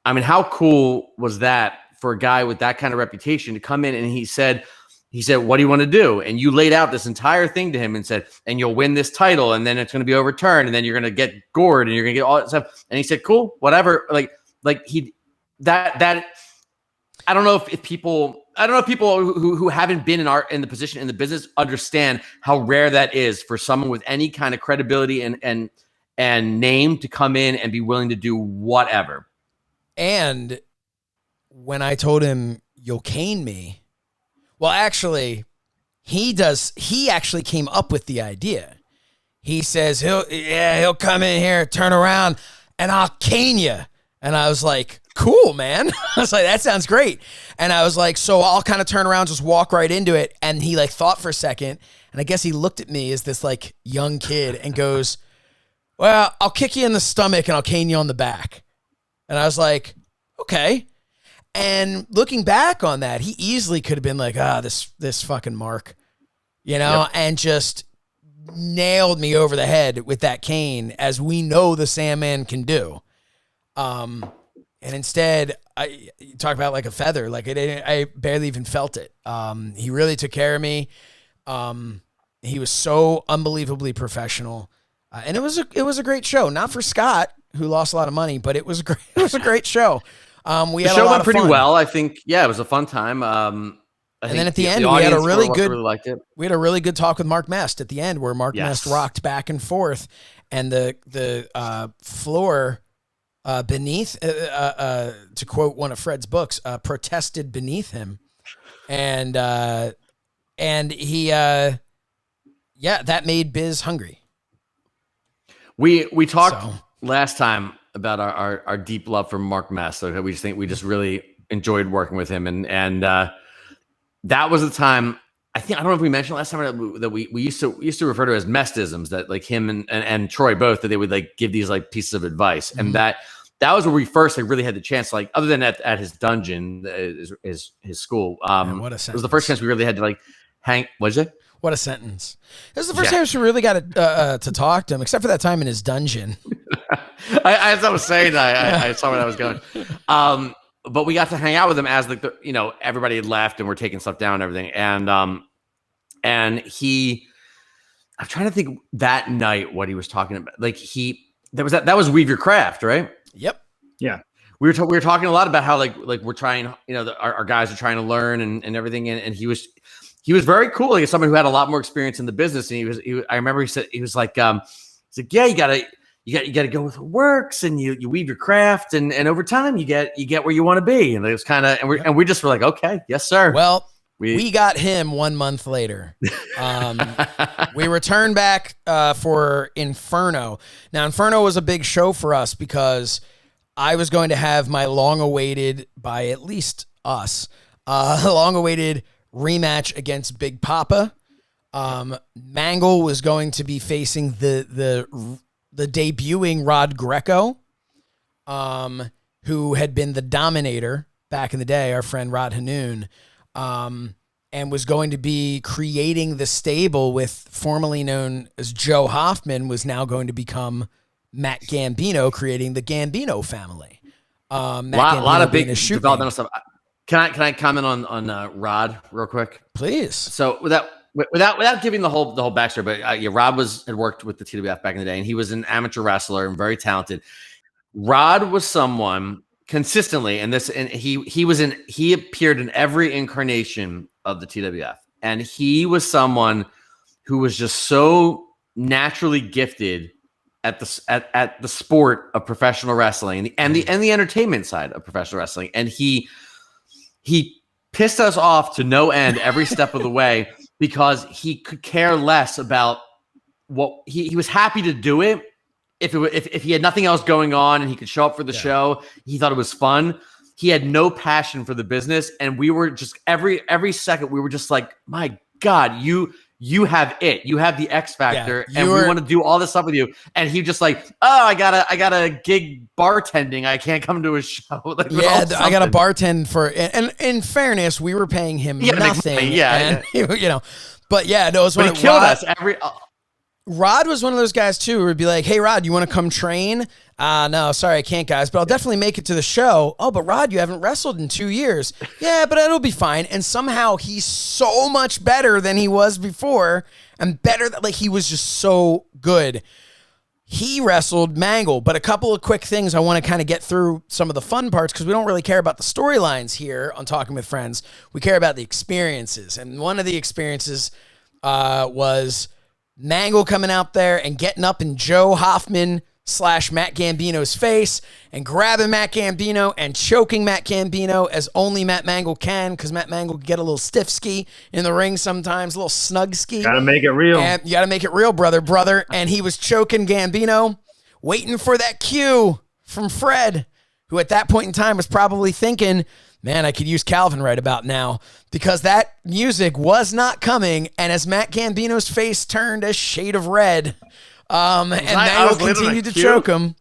S2: I mean, how cool was that for a guy with that kind of reputation to come in and he said, what do you want to do? And you laid out this entire thing to him and said, and you'll win this title and then it's going to be overturned and then you're going to get gored and you're going to get all that stuff. And he said, cool, whatever. I don't know if people who haven't been in the position in the business understand how rare that is for someone with any kind of credibility and name to come in and be willing to do whatever.
S1: And when I told him you'll cane me, well, actually, he actually came up with the idea. He says he'll come in here, turn around, and I'll cane you. And I was like, cool, man. I was like, that sounds great. And I was like, so I'll kind of turn around, just walk right into it. And he thought for a second. And I guess he looked at me as this young kid and goes, well, I'll kick you in the stomach and I'll cane you on the back. And I was like, okay. And looking back on that, he easily could have been like, this fucking Mark,
S2: Yep.
S1: and just nailed me over the head with that cane, as we know the Sandman can do. And instead, you talk about like a feather, I barely even felt it. He really took care of me. He was so unbelievably professional. And it was a great show, not for Scott, who lost a lot of money, but it was a great show. We had
S2: the show
S1: a lot
S2: went
S1: of
S2: pretty
S1: fun.
S2: Well. I think, it was a fun time.
S1: And then at the end, we had a really good talk with Mark Mest at the end, where Mark Mest rocked back and forth, and the floor beneath, to quote one of Fred's books, protested beneath him, and he, that made Biz hungry.
S2: We talked last time about our deep love for Mark Mest. So we just really enjoyed working with him, and that was the time. I don't know if we mentioned last time that we used to refer to as Mestisms, that him and Troy both, that they would give these pieces of advice, and that was where we first really had the chance, other than at his dungeon, his school.
S1: What a sentence.
S2: It was the first chance we really had to hang. What'd you say?
S1: What a sentence. This is the first time we really got to talk to him, except for that time in his dungeon.
S2: As I was saying, I saw where that was going. But we got to hang out with him as everybody had left and we're taking stuff down and everything. And he, I'm trying to think that night what he was talking about. That was Weave Your Craft, right?
S1: Yep.
S3: Yeah.
S2: We were talking a lot about how we're trying, our guys are trying to learn and everything. And he was very cool. Like someone who had a lot more experience in the business. And I remember he said, he's like, yeah, you gotta go with what works, and you weave your craft, and over time you get where you want to be. And it was kind of, and we just were like, okay, yes, sir.
S1: Well, we got him 1 month later. We returned back for Inferno. Now, Inferno was a big show for us because I was going to have my long-awaited, by at least us, long-awaited rematch against Big Papa. Mangol was going to be facing the debuting Rod Greco, who had been the Dominator back in the day, our friend Rod Hanoun, and was going to be creating the stable with, formerly known as Joe Hoffman, was now going to become Matt Gambino, creating the Gambino family.
S2: A lot of big developmental stuff. Can I comment on Rod real quick?
S1: Please.
S2: So without giving the whole backstory, but Rod had worked with the TWF back in the day, and he was an amateur wrestler and very talented. Rod was someone consistently, and he appeared in every incarnation of the TWF, and he was someone who was just so naturally gifted at the sport of professional wrestling and the entertainment side of professional wrestling, and he pissed us off to no end every step of the way because he could care less about what he was happy to do it. If he had nothing else going on and he could show up for the show, he thought it was fun. He had no passion for the business, and we were just every second we were just like, my God, you have it. You have the X factor, and we want to do all this stuff with you. And he just like, oh, I got a gig bartending. I can't come to a show. Like,
S1: I got to bartend for. And in fairness, we were paying him nothing. But yeah, no, it was when
S2: he killed us every.
S1: Rod was one of those guys too who would be like, hey, Rod, you want to come train? No, sorry, I can't, guys, but I'll definitely make it to the show. Oh, but Rod, you haven't wrestled in 2 years. Yeah, but it'll be fine. And somehow he's so much better than he was before, and better that he was just so good. He wrestled Mangol, but a couple of quick things I want to kind of get through some of the fun parts because we don't really care about the storylines here on Talking with Friends. We care about the experiences. And one of the experiences was Mangol coming out there and getting up in Joe Hoffman / Matt Gambino's face and grabbing Matt Gambino and choking Matt Gambino as only Matt Mangol can, because Matt Mangol can get a little stiff ski in the ring sometimes, a little snug ski.
S3: Gotta make it real.
S1: And you gotta make it real, brother. And he was choking Gambino, waiting for that cue from Fred, who at that point in time was probably thinking, man, I could use Calvin right about now, because that music was not coming. And as Matt Gambino's face turned a shade of red, and Mangol continued to choke him.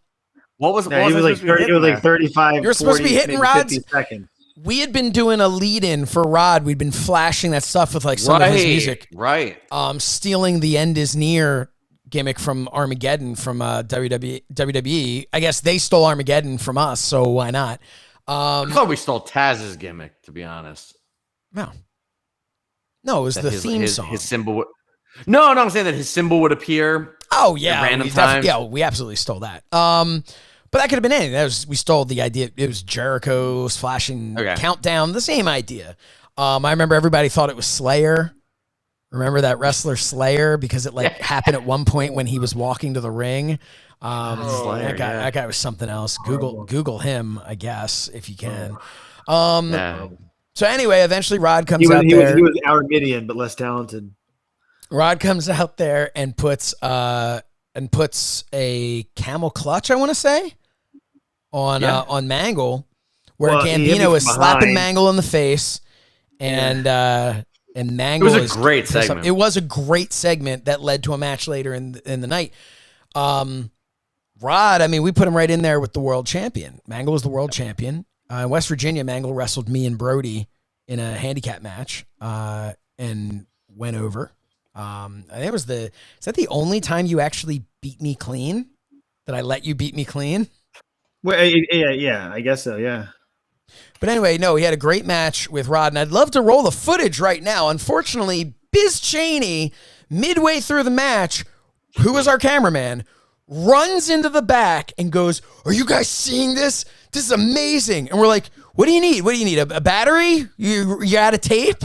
S3: What was it? He was like 35.
S1: You're supposed to be hitting Rod.
S3: 50 seconds.
S1: We had been doing a lead-in for Rod. We'd been flashing that stuff with some of his music.
S2: Right.
S1: Stealing the End Is Near gimmick from Armageddon from WWE. I guess they stole Armageddon from us, so why not?
S2: I thought we stole Taz's gimmick, to be honest.
S1: No, it was the theme song.
S2: His symbol. No, I'm saying that his symbol would appear.
S1: Oh yeah,
S2: at random times.
S1: We absolutely stole that. But that could have been anything. We stole the idea. It was Jericho's flashing countdown. The same idea. I remember everybody thought it was Slayer. Remember that wrestler Slayer, because it happened at one point when he was walking to the ring.
S2: Slayer,
S1: that guy was something else. Google him, I guess, if you can. So anyway, eventually Rod comes out there.
S3: He was Armageddon, but less talented.
S1: Rod comes out there and puts a camel clutch, I want to say, on Mangol, where Gambino is slapping Mangol in the face, and Mangol. It was
S2: a great segment.
S1: It was a great segment that led to a match later in the night. Rod, I mean, we put him right in there with the world champion. Mangol was the world champion. In West Virginia, Mangol wrestled me and Brody in a handicap match and went over. I think is that the only time you actually beat me clean? That I let you beat me clean?
S3: Well, yeah, I guess so, yeah.
S1: But anyway, no, he had a great match with Rod, and I'd love to roll the footage right now. Unfortunately, Biz Cheney, midway through the match, who was our cameraman, runs into the back and goes, "Are you guys seeing this? This is amazing." And we're like, "What do you need? What do you need? A battery? You out of tape?"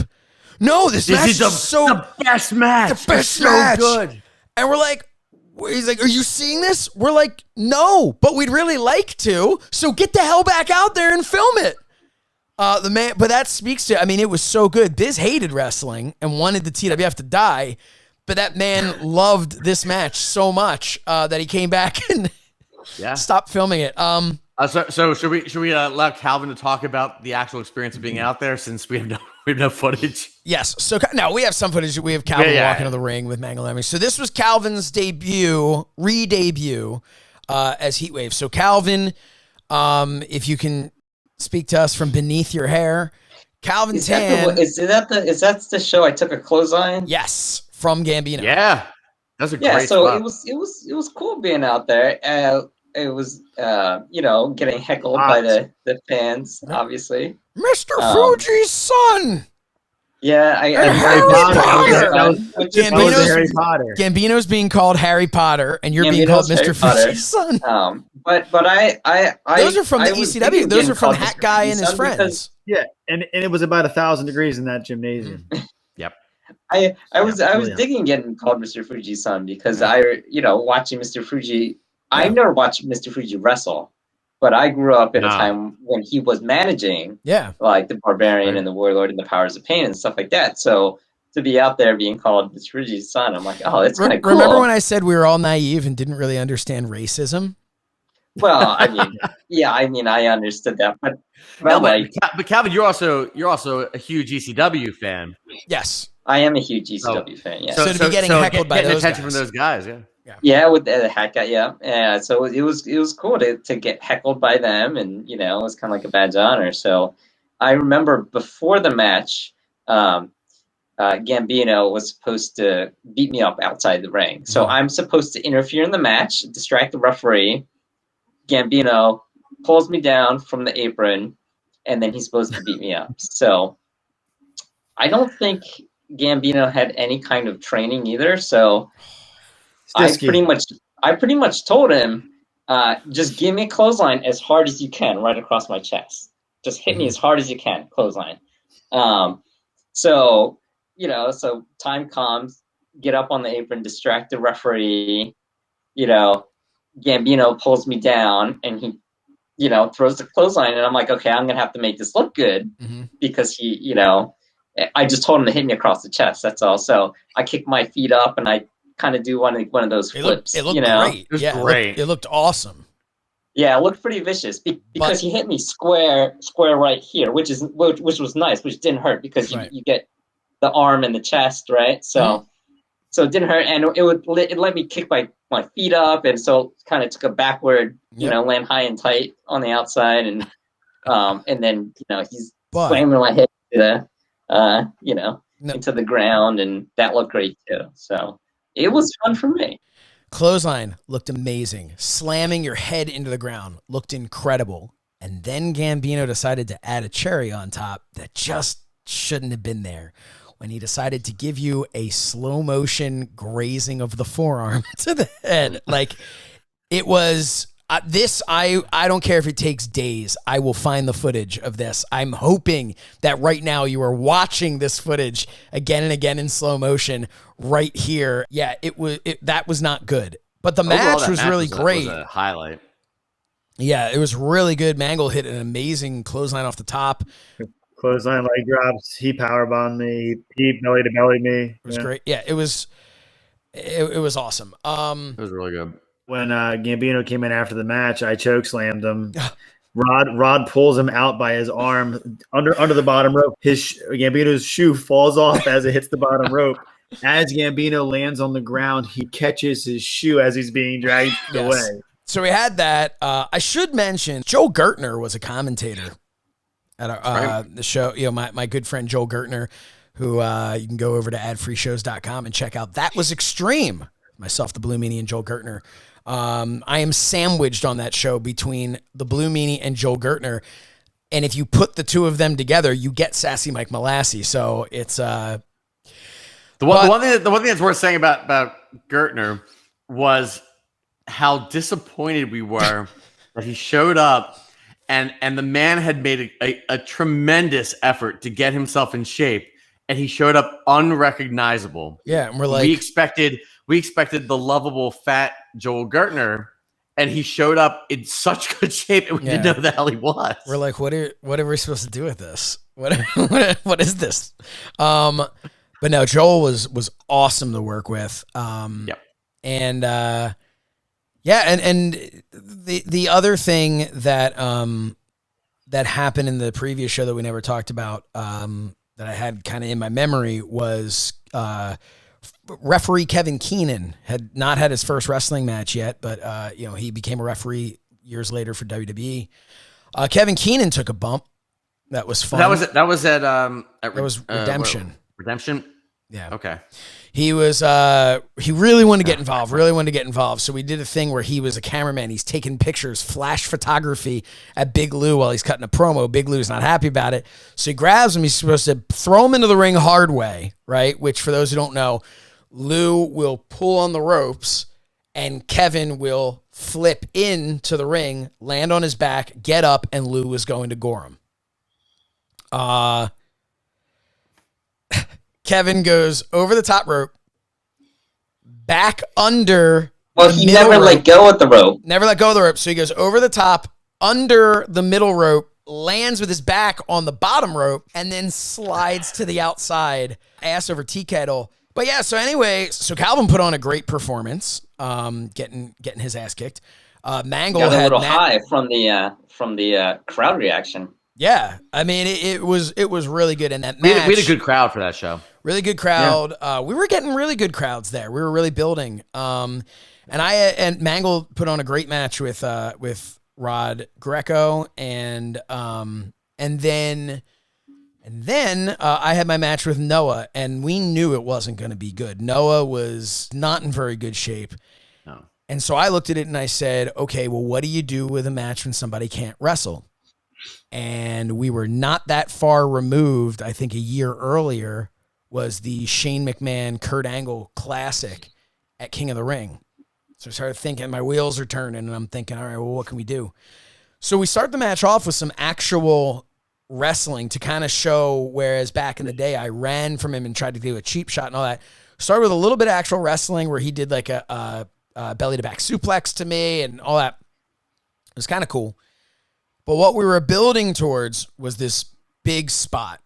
S1: No, this match is
S2: the best match.
S1: The best match. So good. And we're like, he's like, "Are you seeing this?" We're like, "No, but we'd really like to. So get the hell back out there and film it." But that speaks to, I mean, it was so good. Biz hated wrestling and wanted the TWF to die, but that man loved this match so much that he came back and stopped filming it.
S2: So should we allow Calvin to talk about the actual experience of being out there, since we have no footage?
S1: Yes. So now we have some footage. We have Calvin walking to the ring with Mangol Emmy. So this was Calvin's re-debut as Heatwave. So Calvin, if you can speak to us from beneath your hair, Calvin Tan.
S4: Is that the show I took a clothesline?
S1: Yes, from Gambino.
S2: Yeah, that's a great.
S4: So
S2: spot.
S4: it was cool being out there. getting heckled by the fans, obviously.
S1: Mr. Fuji's son.
S4: Yeah,
S3: Harry Potter. Harry Potter.
S1: Gambino's being called Harry Potter, and you're being called Mr. Fuji's son.
S4: But I
S1: those are from the ECW. Those are from Hat Guy and his friends.
S3: Yeah, and it was about 1,000 degrees in that gymnasium.
S2: Yep.
S4: I was digging getting called Mr. Fuji's son because watching Mr. Fuji. I never watched Mr. Fuji wrestle. But I grew up in a time when he was managing, like the Barbarian and the Warlord and the Powers of Pain and stuff like that. So to be out there being called Mr. Fuji's son, I'm like, oh, that's kind of cool.
S1: Remember when I said we were all naive and didn't really understand racism?
S4: Well, I understood that, but
S2: Calvin, you're also a huge ECW fan.
S1: Yes,
S4: I am a huge ECW fan. Yeah.
S1: So to be getting heckled by those
S2: attention
S1: guys.
S2: from those guys,
S4: yeah, with the Hat Guy, yeah. So it was cool to get heckled by them, and it was kind of like a badge of honor. So I remember before the match, Gambino was supposed to beat me up outside the ring. So I'm supposed to interfere in the match, distract the referee. Gambino pulls me down from the apron, and then he's supposed to beat me up. So I don't think Gambino had any kind of training either. So I pretty much told him, just give me a clothesline as hard as you can right across my chest. Just hit me as hard as you can, clothesline. So time comes, get up on the apron, distract the referee. Gambino pulls me down, and he, throws the clothesline, and I'm like, okay, I'm gonna have to make this look good because he, I just told him to hit me across the chest. That's all. So I kick my feet up, and I kind of do one of those flips.
S1: It looked great.
S2: It was great.
S1: It looked awesome.
S4: Yeah, it looked pretty vicious because he hit me square right here, which was nice, which didn't hurt because you get the arm and the chest, right? So so it didn't hurt, and it let me kick my feet up, and so kind of took a backward, land high and tight on the outside, and then he's slamming my head to the into the ground, and that looked great too. So it was fun for me.
S1: Clothesline looked amazing. Slamming your head into the ground looked incredible. And then Gambino decided to add a cherry on top that just shouldn't have been there when he decided to give you a slow motion grazing of the forearm to the head. Like, it was I don't care if it takes days. I will find the footage of this. I'm hoping that right now you are watching this footage again and again in slow motion right here. Yeah, that was not good. But the match was really great.
S2: Was a highlight.
S1: Yeah, it was really good. Mangol hit an amazing clothesline off the top.
S3: Clothesline, leg drops. He powerbombed me. He belly to belly me.
S1: It was great. Yeah, it was awesome.
S2: It was really good.
S3: When Gambino came in after the match, I choke slammed him. Rod pulls him out by his arm under the bottom rope. Gambino's shoe falls off as it hits the bottom rope. As Gambino lands on the ground, he catches his shoe as he's being dragged away.
S1: So we had that. I should mention Joel Gertner was a commentator at the show. My good friend Joel Gertner, who you can go over to adfreeshows.com and check out. That was Extreme. Myself, the Blue Meanie, and Joel Gertner. I am sandwiched on that show between the Blue Meanie and Joel Gertner. And if you put the two of them together, you get Sassy Mike Malassi. So it's the one
S2: thing that's worth saying about Gertner was how disappointed we were that he showed up and the man had made a tremendous effort to get himself in shape, and he showed up unrecognizable.
S1: Yeah, and we're like,
S2: we expected the lovable fat Joel Gertner, and he showed up in such good shape, and we didn't know who the hell he was.
S1: We're like, what are we supposed to do with this? What is this? But no, Joel was awesome to work with. And and the other thing that that happened in the previous show that we never talked about, that I had kind of in my memory was referee Kevin Keenan had not had his first wrestling match yet, but he became a referee years later for WWE. Kevin Keenan took a bump. That was fun.
S2: That was at
S1: Redemption.
S2: Redemption.
S1: Yeah.
S2: Okay.
S1: he really wanted to get involved. So we did a thing where he was a cameraman. He's taking pictures, flash photography at Big Lou while he's cutting a promo. Big Lou's not happy about it. So he grabs him. He's supposed to throw him into the ring hard way, right? Which, for those who don't know, Lou will pull on the ropes and Kevin will flip into the ring, land on his back, get up, and Lou was going to gore him. Kevin goes over the top rope, back under.
S4: Well, he never let go of the rope.
S1: Never let go of the rope. So he goes over the top, under the middle rope, lands with his back on the bottom rope, and then slides to the outside, ass over tea kettle. But yeah, so anyway, so Calvin put on a great performance, getting his ass kicked. Mangol
S4: got a
S1: had
S4: little high from the crowd reaction.
S1: Yeah, I mean it was really good in that match.
S2: We had a good crowd for that show.
S1: Really good crowd. Yeah. We were getting really good crowds there. We were really building. And Mangol put on a great match with Rod Greco, and then I had my match with Noah, and we knew it wasn't going to be good. Noah was not in very good shape.
S2: No.
S1: And so I looked at it and I said, okay, well, what do you do with a match when somebody can't wrestle? And we were not that far removed. I think a year earlier was the Shane McMahon, Kurt Angle Classic at King of the Ring. So I started thinking, my wheels are turning, and I'm thinking, all right, well, what can we do? So we start the match off with some actual wrestling to kind of show, whereas back in the day I ran from him and tried to do a cheap shot and all that. Started with a little bit of actual wrestling where he did like a belly to back suplex to me and all that. It was kind of cool. But what we were building towards was this big spot.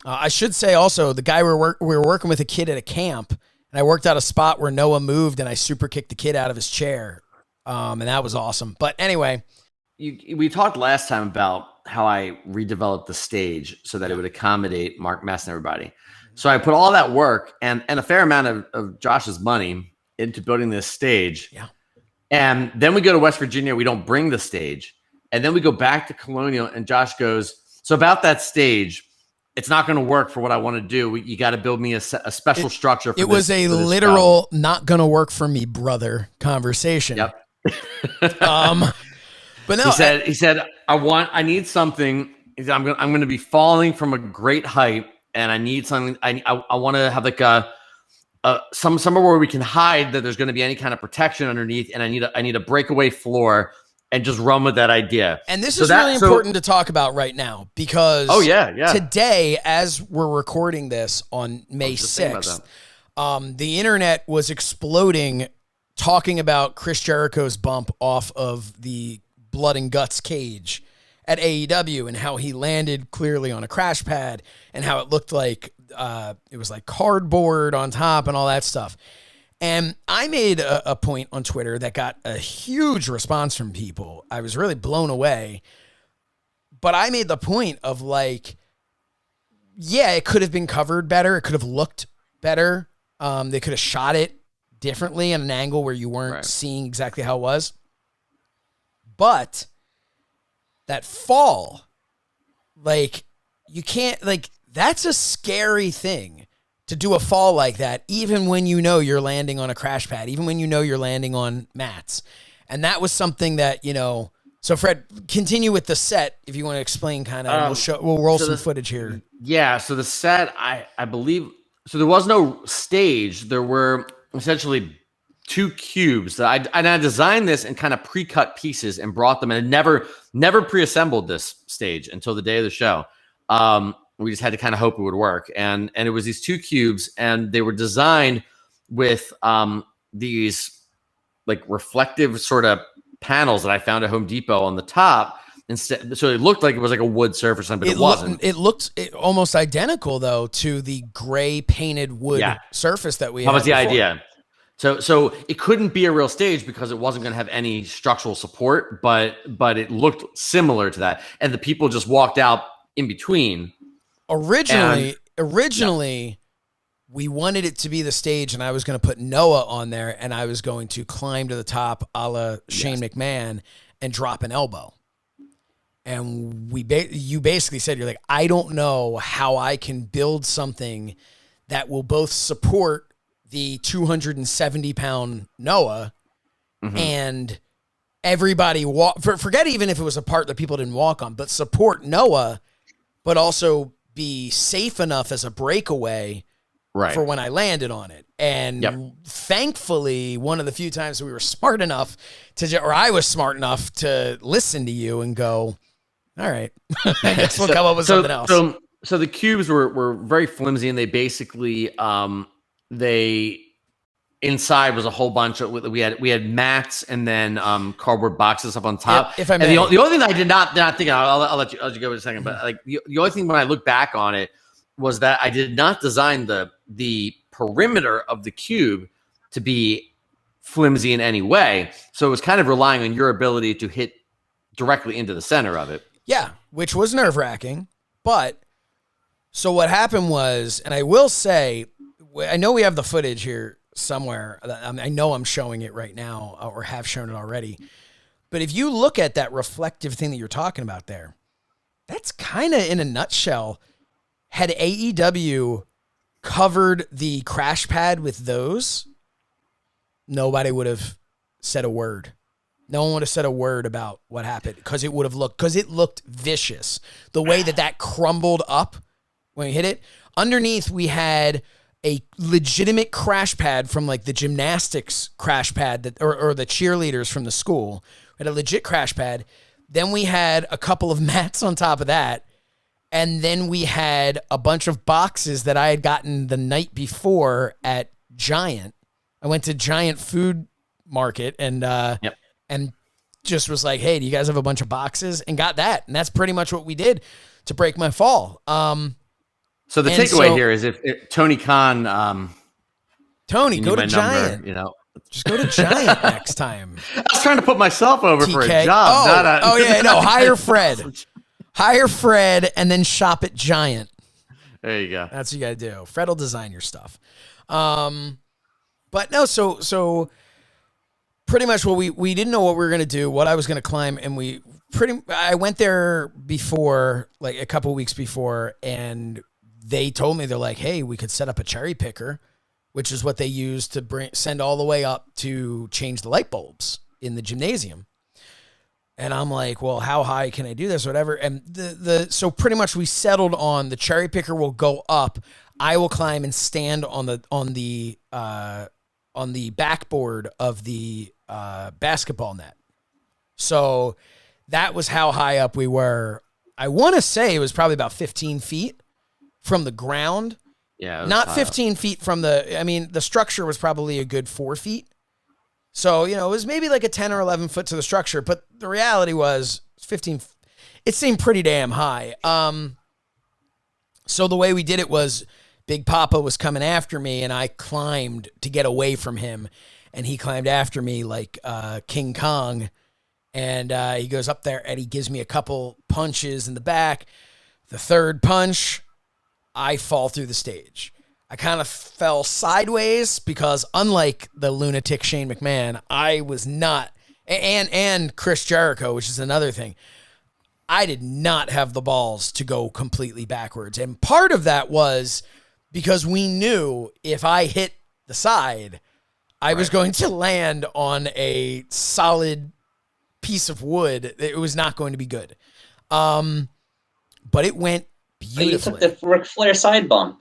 S1: I should say also, the guy we were working with a kid at a camp, and I worked out a spot where Noah moved and I super kicked the kid out of his chair. And that was awesome. But anyway.
S2: We talked last time about how I redeveloped the stage so that it would accommodate Mark Mess and everybody. So I put all that work and a fair amount of Josh's money into building this stage.
S1: Yeah.
S2: And then we go to West Virginia. We don't bring the stage. And then we go back to Colonial, and Josh goes, so about that stage, it's not going to work for what I want to do. You got to build me a special structure.
S1: It was a literal not going to work for me, brother conversation.
S2: Yep.
S1: But no,
S2: he said, I need something. I'm going to be falling from a great height, and I need something. I want to have like somewhere where we can hide that there's going to be any kind of protection underneath, and I need a breakaway floor. And just run with that idea.
S1: And this is really important to talk about right now because today, as we're recording this on May 6th, the internet was exploding talking about Chris Jericho's bump off of the Blood and Guts cage at AEW and how he landed clearly on a crash pad and how it looked like it was like cardboard on top and all that stuff. And I made a point on Twitter that got a huge response from people. I was really blown away. But I made the point of like, yeah, it could have been covered better. It could have looked better. They could have shot it differently at an angle where you weren't seeing exactly how it was. But that fall, like, you can't, like, that's a scary thing. To do a fall like that, even when you know you're landing on a crash pad, even when you know you're landing on mats. And that was something that, so Fred, continue with the set if you want to explain kind of, we'll roll some footage here.
S2: Yeah. So the set, I believe, so there was no stage. There were essentially two cubes that I designed this in kind of pre-cut pieces and brought them and never pre-assembled this stage until the day of the show. We just had to kind of hope it would work. And it was these two cubes, and they were designed with these like reflective sort of panels that I found at Home Depot on the top. Instead, so it looked like it was like a wood surface, but it wasn't.
S1: It looked almost identical though to the gray painted wood surface that we had.
S2: That was the
S1: before.
S2: idea. So it couldn't be a real stage because it wasn't going to have any structural support, but it looked similar to that. And the people just walked out in between.
S1: Originally, we wanted it to be the stage, and I was going to put Noah on there, and I was going to climb to the top a la Shane McMahon and drop an elbow. And you basically said, you're like, I don't know how I can build something that will both support the 270-pound Noah,
S2: Mhm.
S1: and everybody forget even if it was a part that people didn't walk on, but support Noah, but also be safe enough as a breakaway
S2: Right.
S1: for when I landed on it. And thankfully, one of the few times we were smart enough or I was smart enough to listen to you and go, all right, I guess we'll come up with something else.
S2: So the cubes were very flimsy, and they basically they inside was a whole bunch of we had mats and then cardboard boxes up on top.
S1: If I may.
S2: And the only thing I did not think of, I'll let you go in a second, but like the only thing when I look back on it was that I did not design the perimeter of the cube to be flimsy in any way. So it was kind of relying on your ability to hit directly into the center of it.
S1: Yeah, which was nerve-wracking. But so what happened was, and I will say, I know we have the footage here somewhere. I know I'm showing it right now or have shown it already. But if you look at that reflective thing that you're talking about there, that's kind of in a nutshell. Had AEW covered the crash pad with those, nobody would have said a word. No one would have said a word about what happened because it looked vicious. The way that crumbled up when we hit it. Underneath, we had a legitimate crash pad from like the gymnastics crash pad or the cheerleaders from the school. We had a legit crash pad. Then we had a couple of mats on top of that. And then we had a bunch of boxes that I had gotten the night before at Giant. I went to Giant Food Market and just was like, hey, do you guys have a bunch of boxes? And got that. And that's pretty much what we did to break my fall.
S2: So the takeaway here is if Tony Khan,
S1: Tony, go to Giant.
S2: Number,
S1: just go to Giant next time.
S2: I was trying to put myself over for a job.
S1: Hire Fred. Hire Fred and then shop at Giant.
S2: There you go.
S1: That's what you got to do. Fred will design your stuff. But no, so pretty much what we didn't know what we were going to do, what I was going to climb, and I went there before, like a couple weeks before, and they told me, they're like, hey, we could set up a cherry picker, which is what they use to send all the way up to change the light bulbs in the gymnasium. And I'm like, well, how high can I do this or whatever? And so pretty much we settled on the cherry picker will go up. I will climb and stand on the backboard of the basketball net. So that was how high up we were. I want to say it was probably about 15 feet from the ground.
S2: Yeah.
S1: Not 15 feet from the structure was probably a good 4 feet. So, it was maybe like a 10 or 11 foot to the structure, but the reality was 15. It seemed pretty damn high. So the way we did it was Big Papa was coming after me and I climbed to get away from him. And he climbed after me like King Kong. And he goes up there and he gives me a couple punches in the back. The third punch, I fall through the stage. I kind of fell sideways because unlike the lunatic Shane McMahon, I was not, and Chris Jericho, which is another thing, I did not have the balls to go completely backwards. And part of that was because we knew if I hit the side, I was going to land on a solid piece of wood. It was not going to be good. But it went beautifully.
S4: You took the Ric Flair side bump.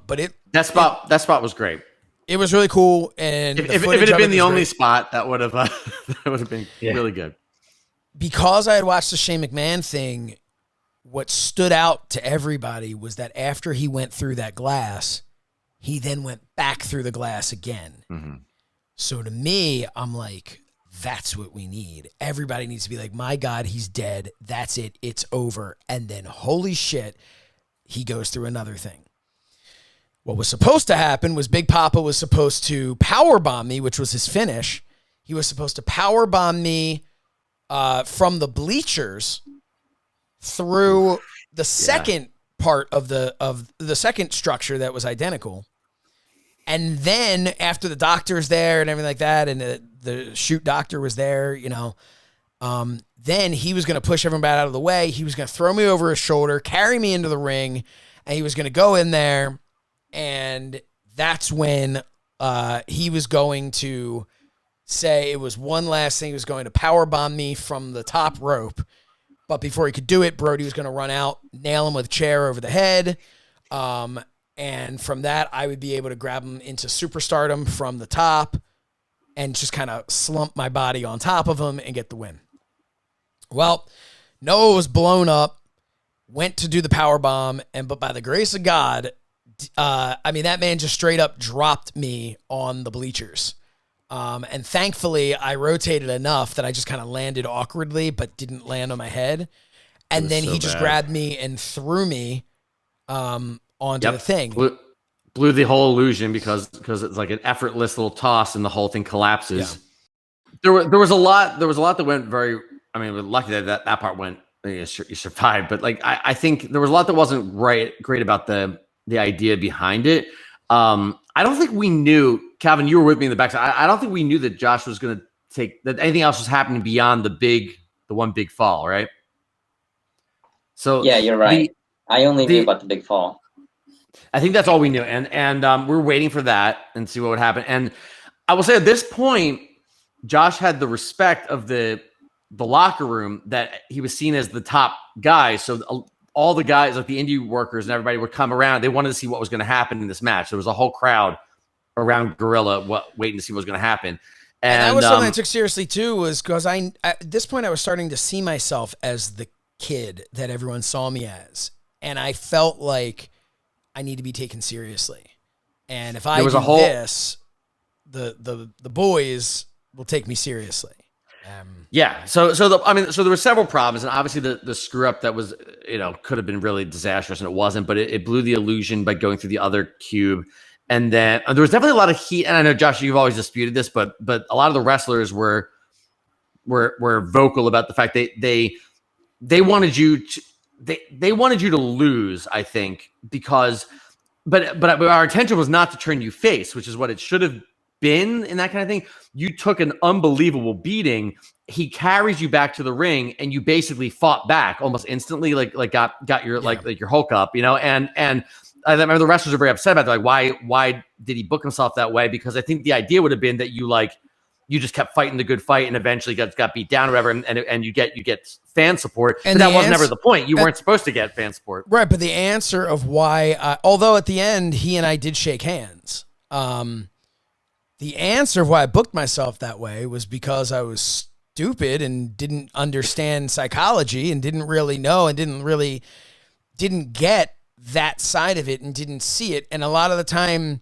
S1: But
S2: that spot was great.
S1: It was really cool. And
S2: if it had been the only spot, that would have been really good.
S1: Because I had watched the Shane McMahon thing, what stood out to everybody was that after he went through that glass, he then went back through the glass again.
S2: Mm-hmm.
S1: So to me, I'm like, that's what we need. Everybody needs to be like, my God, he's dead. That's it. It's over. And then, holy shit, he goes through another thing. What was supposed to happen was Big Papa was supposed to powerbomb me, which was his finish. He was supposed to powerbomb me from the bleachers through the second part of the second structure that was identical. And then after the doctor's there and everything like that, and the shoot doctor was there, then he was going to push everybody out of the way. He was going to throw me over his shoulder, carry me into the ring, and he was going to go in there. And that's when he was going to say it was one last thing. He was going to powerbomb me from the top rope. But before he could do it, Brody was going to run out, nail him with a chair over the head. And from that, I would be able to grab him into superstardom from the top and just kind of slump my body on top of him and get the win. Well, Noah was blown up, went to do the power bomb, but by the grace of God, that man just straight up dropped me on the bleachers. And thankfully, I rotated enough that I just kind of landed awkwardly, but didn't land on my head. And then he just grabbed me and threw me onto the thing.
S2: Blew the whole illusion because it's like an effortless little toss and the whole thing collapses. Yeah. There was a lot that went very. I mean, we're lucky that part went. You survived, but like I think there was a lot that wasn't great about the idea behind it. I don't think we knew, Calvin, you were with me in the backside. I don't think we knew that Josh was going to that anything else was happening beyond the one big fall, right? So
S4: yeah, you're right. I only knew about the big fall.
S2: I think that's all we knew. And we're waiting for that and see what would happen. And I will say at this point, Josh had the respect of the locker room that he was seen as the top guy. So all the guys, like the indie workers and everybody, would come around. They wanted to see what was going to happen in this match. There was a whole crowd around Gorilla waiting to see what was going to happen. And
S1: that was something I took seriously too, was because at this point I was starting to see myself as the kid that everyone saw me as. And I felt like I need to be taken seriously. And if I do this, the boys will take me seriously.
S2: Yeah. So there were several problems, and obviously the screw up that was, could have been really disastrous, and it wasn't, but it blew the illusion by going through the other cube. And then there was definitely a lot of heat. And I know, Josh, you've always disputed this, but a lot of the wrestlers were vocal about the fact they wanted you to, they wanted you to lose, I think, because, but our intention was not to turn you face, which is what it should have been in that kind of thing. You took an unbelievable beating. He carries you back to the ring, and you basically fought back almost instantly, like got your like your Hulk up, and I remember the wrestlers are very upset about that. Like, why did he book himself that way? Because I think the idea would have been that you just kept fighting the good fight and eventually got beat down or whatever, and you get fan support. And that was never the point. You weren't supposed to get fan support.
S1: Right, but the answer of why, although at the end he and I did shake hands, the answer of why I booked myself that way was because I was stupid and didn't understand psychology and didn't really know and didn't get that side of it and didn't see it. And a lot of the time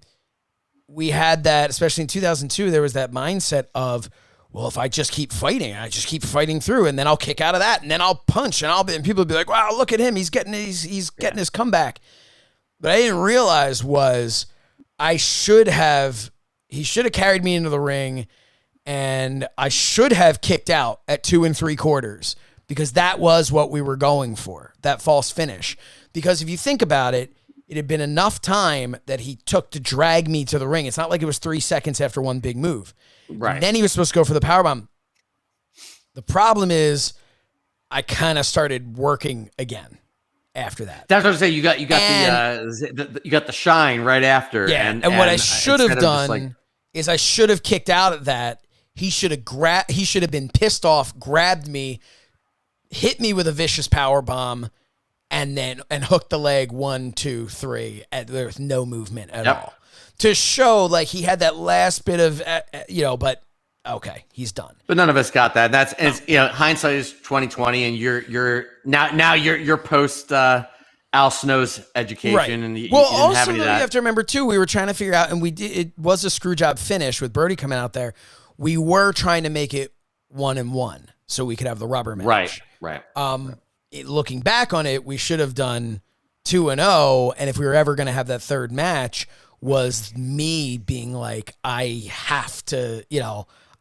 S1: we had that, especially in 2002, there was that mindset of, well, if I just keep fighting, I just keep fighting through, and then I'll kick out of that, and then I'll punch, and people will be like, wow, look at him. He's getting his comeback. But I didn't realize was he should have carried me into the ring, and I should have kicked out at 2 3/4 because that was what we were going for, that false finish. Because if you think about it, it had been enough time that he took to drag me to the ring. It's not like it was 3 seconds after one big move.
S2: Right.
S1: And then he was supposed to go for the powerbomb. The problem is I kind of started working again after that.
S2: That's what I'm saying. You got the shine right after.
S1: Yeah. And what I should have done is I should have kicked out at that. He should have been pissed off, grabbed me, hit me with a vicious power bomb, and hooked the leg 1, 2, 3. There was no movement at all to show like he had that last bit of but okay, he's done.
S2: But none of us got that. Hindsight is 2020, and you're post Al Snow's education,
S1: right.
S2: And you
S1: also
S2: have any of that.
S1: You have to remember too, we were trying to figure out, and it was a screw job finish with Brody coming out there. We were trying to make it 1-1 so we could have the rubber match.
S2: Right.
S1: Looking back on it, we should have done 2-0, and if we were ever going to have that third match, was me being like, I have to,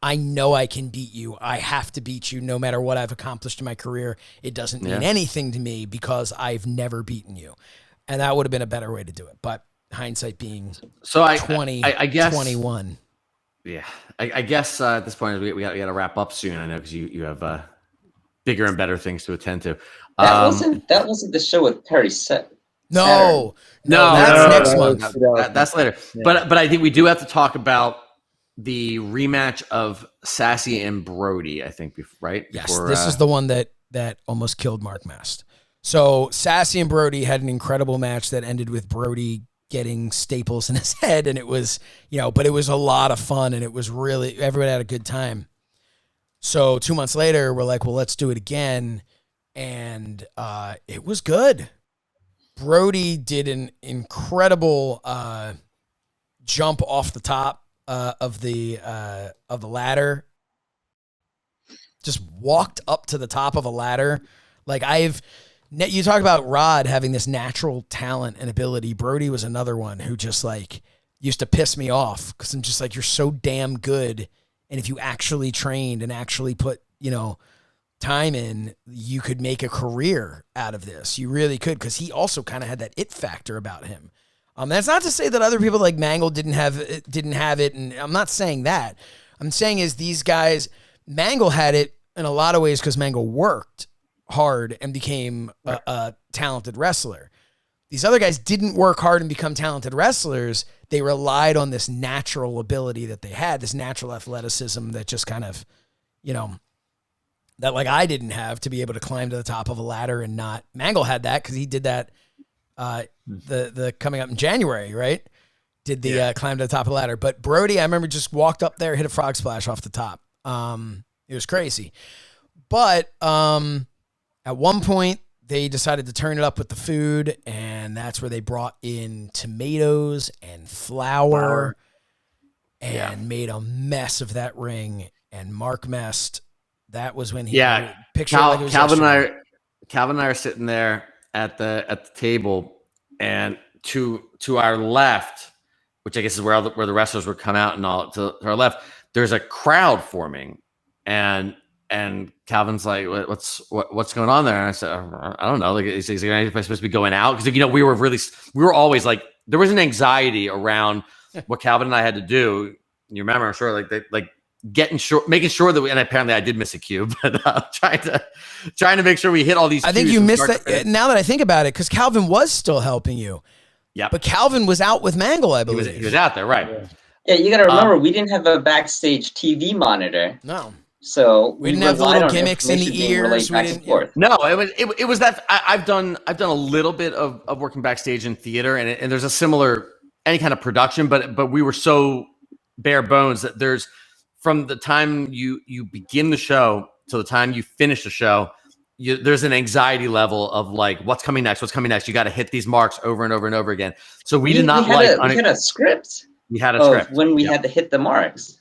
S1: I know I can beat you. I have to beat you no matter what I've accomplished in my career. It doesn't mean anything to me because I've never beaten you. And that would have been a better way to do it. But hindsight being 2021.
S2: Yeah. I guess at this point, we got to wrap up soon. I know because you have bigger and better things to attend to.
S4: That wasn't the show with Perry Set.
S1: No,
S2: No,
S1: that's next month.
S2: That's later. Yeah. But I think we do have to talk about the rematch of Sassy and Brody, I think, right?
S1: Yes, this is the one that almost killed Mark Mast. So Sassy and Brody had an incredible match that ended with Brody getting staples in his head, and it was, but it was a lot of fun, and it was really, everybody had a good time. So 2 months later, we're like, well, let's do it again, and it was good. Brody did an incredible jump off the top of the ladder. Just walked up to the top of a ladder. Like you talk about Rod having this natural talent and ability. Brody was another one who just like used to piss me off because I'm just like, you're so damn good. And if you actually trained and actually put, time in, you could make a career out of this. You really could, because he also kind of had that it factor about him. That's not to say that other people like Mangol didn't have it, and I'm not saying that. I'm saying is these guys, Mangol had it in a lot of ways because Mangol worked hard and became a talented wrestler. These other guys didn't work hard and become talented wrestlers. They relied on this natural ability that they had, this natural athleticism that just kind of, that like I didn't have, to be able to climb to the top of a ladder and not. Mangol had that because he did that the coming up in January, right? Did the climb to the top of the ladder. But Brody, I remember, just walked up there, hit a frog splash off the top. It was crazy. But at one point, they decided to turn it up with the food, and that's where they brought in tomatoes and flour and made a mess of that ring. And Mark messed. That was when he pictured like it was
S2: Calvin and I are sitting there at the table, and to our left, which I guess is where the wrestlers would come out, and all to our left, there's a crowd forming, and Calvin's like, what's going on there? And I said, I don't know. Like, is anybody supposed to be going out? Because we were always like, there was an anxiety around what Calvin and I had to do. You remember, I'm sure, making sure that and apparently I did miss a cue, but trying to make sure we hit all these.
S1: I think you missed that. Now that I think about it, because Calvin was still helping you.
S2: Yeah,
S1: but Calvin was out with Mangol, I believe.
S2: He was out there, right?
S4: Yeah, you got to remember, we didn't have a backstage TV monitor.
S1: No.
S4: So
S1: we didn't have the little gimmicks in the ears.
S2: No, it was that I've done a little bit of working backstage in theater, and there's a similar any kind of production, but we were so bare bones that there's, from the time you begin the show to the time you finish the show, there's an anxiety level of like, what's coming next? You got to hit these marks over and over and over again. So we had a
S4: script.
S2: We had a script
S4: when we had to hit the marks.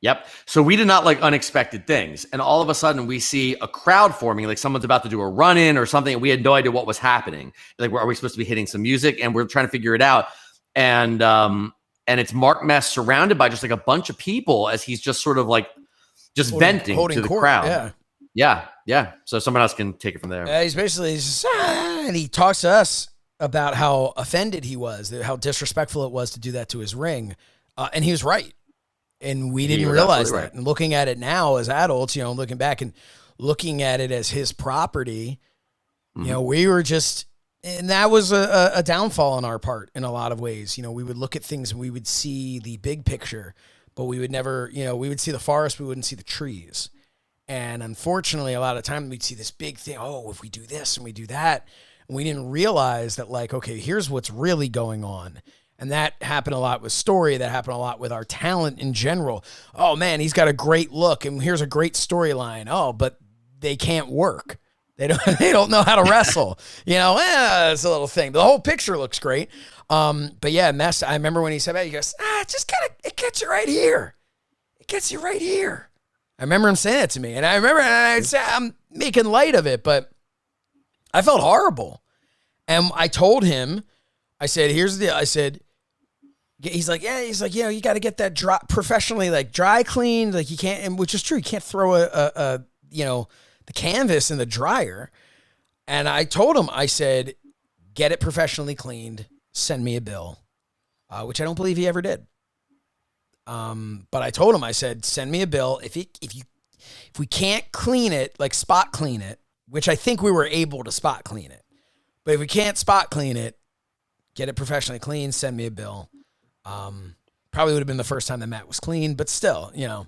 S2: Yep. So we did not like unexpected things. And all of a sudden we see a crowd forming, like someone's about to do a run in or something. And we had no idea what was happening. Like, are we supposed to be hitting some music? And we're trying to figure it out. And it's Mark Mess surrounded by just like a bunch of people as he's just sort of like venting to the crowd. Yeah. So someone else can take it from there.
S1: He's basically just, and he talks to us about how offended he was, how disrespectful it was to do that to his ring. And he was right. And we didn't realize that. Right. And looking at it now as adults, looking back and looking at it as his property, we were just, and that was a downfall on our part in a lot of ways. We would look at things and we would see the big picture, but we would never, we would see the forest, we wouldn't see the trees. And unfortunately, a lot of time we'd see this big thing. Oh, if we do this and we do that, and we didn't realize that, like, okay, here's what's really going on. And that happened a lot with Story. That happened a lot with our talent in general. Oh, man, he's got a great look, and here's a great storyline. Oh, but they can't work. They don't know how to wrestle. It's a little thing. The whole picture looks great. But yeah, Mess, I remember when he said that, he goes, it gets you right here. It gets you right here. I remember him saying that to me. And I remember, I'm making light of it, but I felt horrible. And I told him, I said, he's like, you got to get that professionally, dry cleaned. Like, you can't, and which is true. You can't throw the canvas in the dryer. And I told him, I said, get it professionally cleaned. Send me a bill, which I don't believe he ever did. But I told him, I said, send me a bill. If we can't clean it, spot clean it, which I think we were able to spot clean it, but if we can't spot clean it, get it professionally clean, send me a bill. Probably would have been the first time that Matt was clean, but still, you know.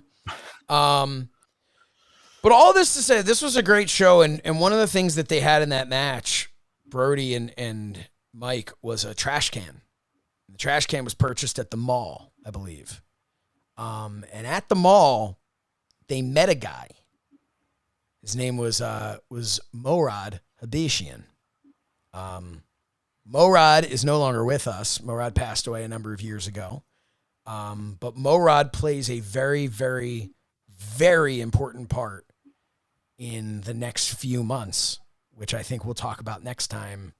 S1: But all this to say, this was a great show, and one of the things that they had in that match, Brody and Mike, was a trash can. The trash can was purchased at the mall, I believe. And at the mall, they met a guy. His name was Morad Habeshian. Morad is no longer with us. Morad passed away a number of years ago. But Morad plays a very, very, very important part in the next few months, which I think we'll talk about next time.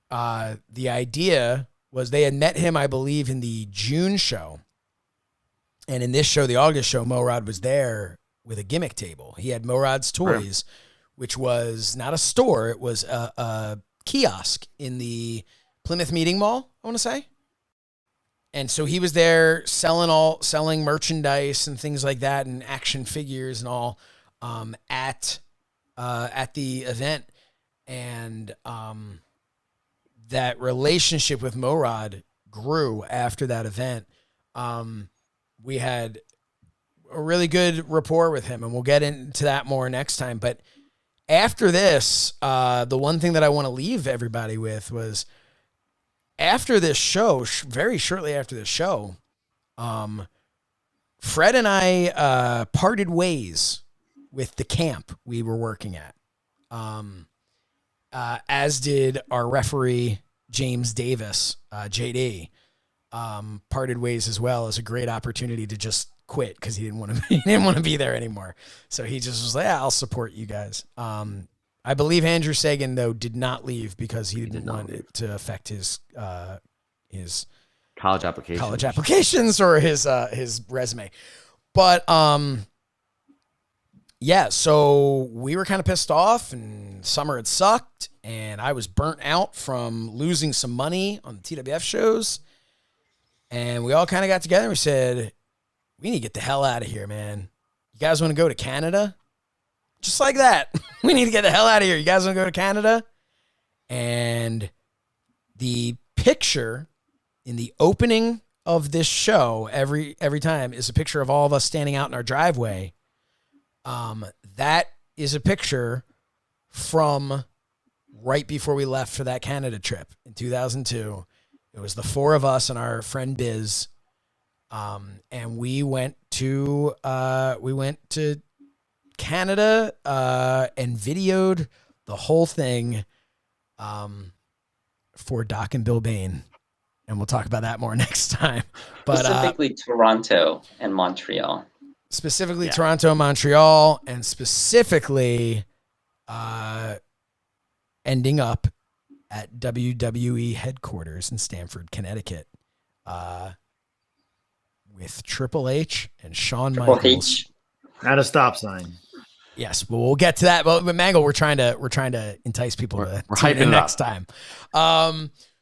S1: The idea was they had met him, I believe, in the June show. And in this show, the August show, Morad was there with a gimmick table. He had Morad's Toys, which was not a store. It was a kiosk in the Plymouth Meeting Mall, I want to say. And so he was there selling merchandise and things like that, and action figures and all at the event. And that relationship with Morad grew after that event. We had a really good rapport with him, and we'll get into that more next time. But after this, the one thing that I want to leave everybody with was, after this show, very shortly after this show, Fred and I parted ways with the camp we were working at, as did our referee, James Davis, JD. Parted ways as well. As a great opportunity to just quit because he didn't want to be there anymore. So he just was like, yeah, I'll support you guys. I believe Andrew Sagan, though, did not leave because he didn't want it to affect his
S2: college
S1: applications or his resume. But yeah, so we were kind of pissed off, and summer had sucked, and I was burnt out from losing some money on the TWF shows. And we all kind of got together and we said, we need to get the hell out of here, man. You guys want to go to Canada? Just like that. We need to get the hell out of here. You guys want to go to Canada? And the picture in the opening of this show every time is a picture of all of us standing out in our driveway. That is a picture from right before we left for that Canada trip in 2002. It was the four of us and our friend Biz. And we went to Canada and videoed the whole thing for Doc and Bill Bain. And we'll talk about that more next time. But
S4: specifically Toronto and Montreal.
S1: Specifically Toronto and Montreal, and specifically ending up at WWE headquarters in Stamford, Connecticut, with Triple H and Shawn Michaels
S3: at a stop sign.
S1: Yes, but we'll get to that. But Mangol, we're trying to entice people to tune in next time.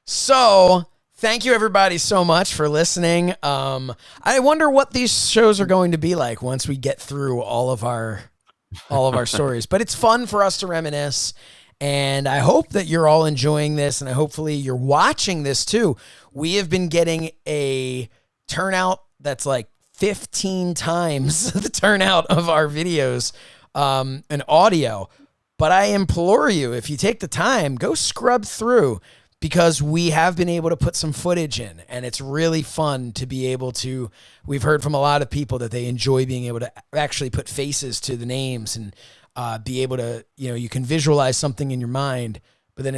S1: So thank you everybody so much for listening. I wonder what these shows are going to be like once we get through all of our stories. But it's fun for us to reminisce. And I hope that you're all enjoying this, and hopefully you're watching this too. We have been getting a turnout that's like 15 times the turnout of our videos and audio. But I implore you, if you take the time, go scrub through, because we have been able to put some footage in, and it's really fun to be able to. We've heard from a lot of people that they enjoy being able to actually put faces to the names and be able to, you can visualize something in your mind, but then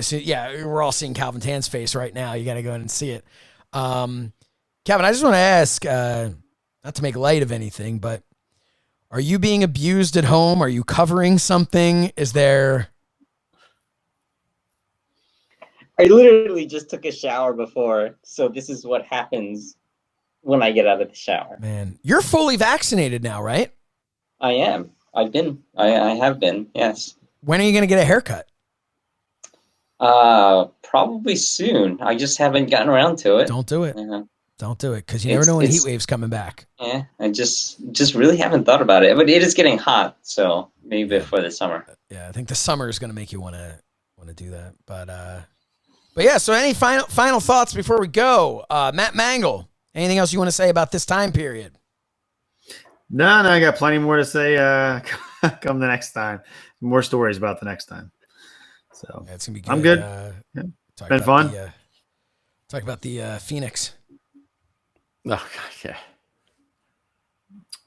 S1: we're all seeing Calvin Tan's face right now. You got to go in and see it. Calvin, I just want to ask, not to make light of anything, but are you being abused at home? Are you covering something? Is there...
S4: I literally just took a shower before, so this is what happens when I get out of the shower.
S1: Man, you're fully vaccinated now, right?
S4: I am. I have been, yes.
S1: When are you going to get a haircut?
S4: Probably soon. I just haven't gotten around to it.
S1: Don't do it. Don't do it, because you never know when heat wave's coming back.
S4: Yeah, I just really haven't thought about it. But it is getting hot, so maybe before the summer.
S1: Yeah, I think the summer is going to make you want to do that. But But yeah, so any final thoughts before we go? Matt Mangol, anything else you want to say about this time period?
S3: No, I got plenty more to say come the next time. More stories about the next time. So
S1: yeah, it's gonna be good.
S3: I'm good.
S1: Yeah.
S3: Been fun.
S1: Talk about the Phoenix.
S2: Oh God, yeah.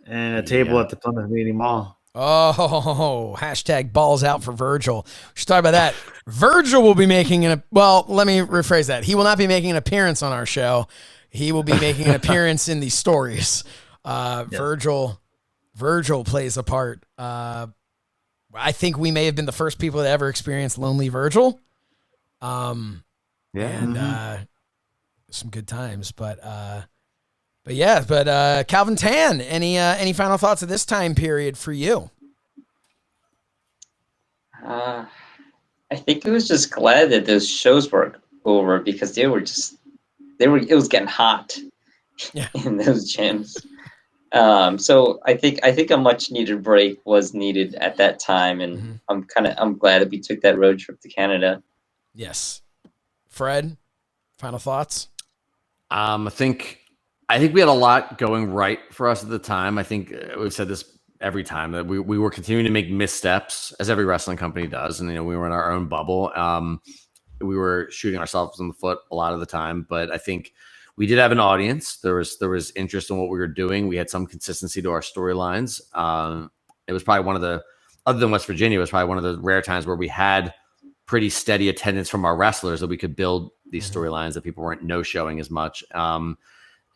S3: And a table at the Plymouth Meeting Mall.
S1: Oh, hashtag balls out for Virgil. We should talk about that. Virgil will be making let me rephrase that. He will not be making an appearance on our show. He will be making an appearance in these stories. Virgil plays a part. I think we may have been the first people to ever experience Lonely Virgil. Some good times, but Calvin Tan, any final thoughts of this time period for you?
S4: I think it was just glad that those shows were over because it was getting hot in those gyms. So I think a much needed break was needed at that time, and I'm glad that we took that road trip to Canada.
S1: Yes. Fred, final thoughts?
S2: I think we had a lot going right for us at the time. I think we've said this every time that we were continuing to make missteps, as every wrestling company does, and we were in our own bubble. We were shooting ourselves in the foot a lot of the time, but I think we did have an audience. There was interest in what we were doing. We had some consistency to our storylines. It was probably one of the, other than West Virginia, it was probably one of the rare times where we had pretty steady attendance from our wrestlers that we could build these storylines that people weren't no-showing as much.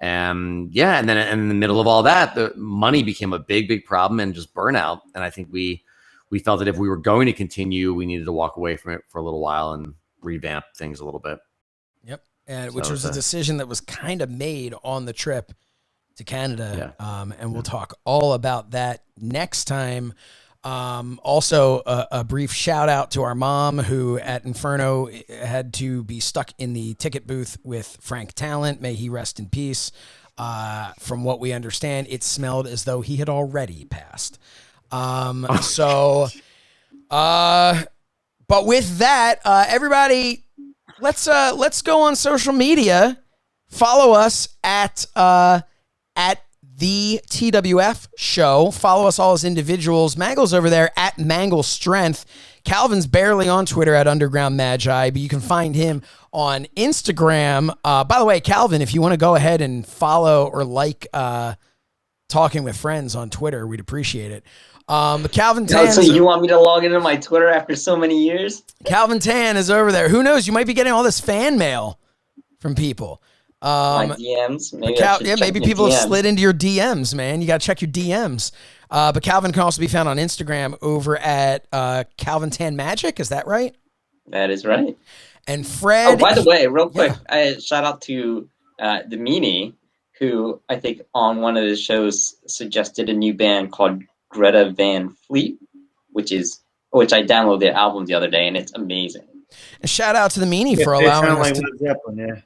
S2: And then in the middle of all that, the money became a big problem and just burnout. And I think we felt that if we were going to continue, we needed to walk away from it for a little while and revamp things a little bit.
S1: Yep. Which was a decision that was kind of made on the trip to Canada. Yeah. And we'll talk all about that next time. Also a brief shout out to our mom who at Inferno had to be stuck in the ticket booth with Frank Talent. May he rest in peace. From what we understand, it smelled as though he had already passed. But with that, everybody, let's go on social media. Follow us at the TWF show. Follow us all as individuals. Mangol's over there at Mangol Strength. Calvin's barely on Twitter at Underground Magi, but you can find him on Instagram. By the way, Calvin, if you want to go ahead and follow or like Talking with Friends on Twitter, we'd appreciate it. Calvin Tan.
S4: So you want me to log into my Twitter after so many years?
S1: Calvin Tan is over there. Who knows? You might be getting all this fan mail from people.
S4: My DMs.
S1: Maybe people have slid into your DMs, man. You got to check your DMs. But Calvin can also be found on Instagram over at Calvin Tan Magic. Is that right?
S4: That is right.
S1: And Fred.
S4: Oh, by the way, real quick, shout out to the Meanie, who I think on one of the shows suggested a new band called Greta Van Fleet, which I downloaded their album the other day, and it's amazing.
S1: And shout out to the Meanie for allowing us
S3: to. Zeppelin,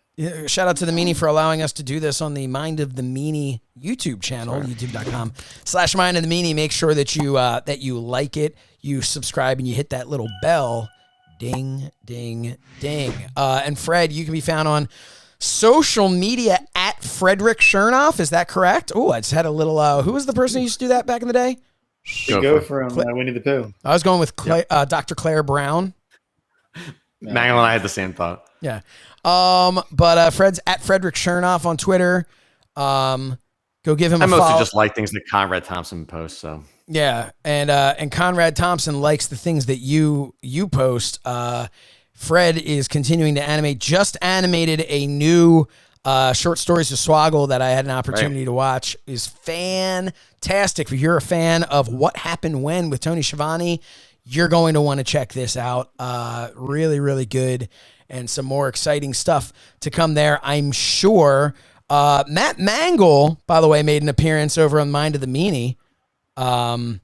S1: shout out to the Meanie for allowing us to do this on the Mind of the Meanie YouTube channel, youtube.com/Mind of the Meanie. Make sure that you like it, you subscribe, and you hit that little bell. Ding, ding, ding. And Fred, you can be found on social media at Frederick Shernoff. Is that correct? Oh, I just had a little, who was the person who used to do that back in the day?
S3: Go from Winnie the Pooh.
S1: I was going with Dr. Claire Brown.
S2: Mangol and I had the same thought.
S1: Yeah. But Fred's at Frederick Shernoff on Twitter. Go give him a follow. I
S2: mostly just like things that Conrad Thompson posts. So
S1: yeah, and Conrad Thompson likes the things that you post. Fred is continuing to animate. Just animated a new short stories to Swoggle that I had an opportunity to watch. Is fantastic. If you're a fan of What Happened When with Tony Schiavone, you're going to want to check this out. Really, really good. And some more exciting stuff to come there, I'm sure. Matt Mangol, by the way, made an appearance over on Mind of the Meanie. And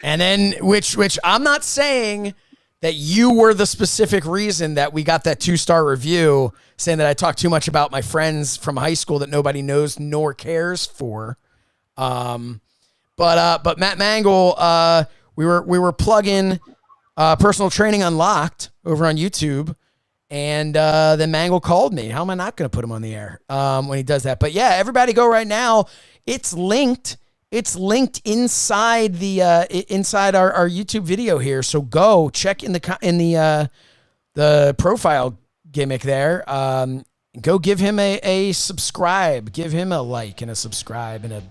S1: then, which I'm not saying that you were the specific reason that we got that 2-star review saying that I talk too much about my friends from high school that nobody knows nor cares for. But Matt Mangol, we were plugging Personal Training Unlocked over on YouTube. And then Mangol called me. How am I not going to put him on the air when he does that? But yeah, everybody go right now. It's linked. It's linked inside the inside our YouTube video here. So go check in the profile gimmick there. Go give him a subscribe. Give him a like and a subscribe and a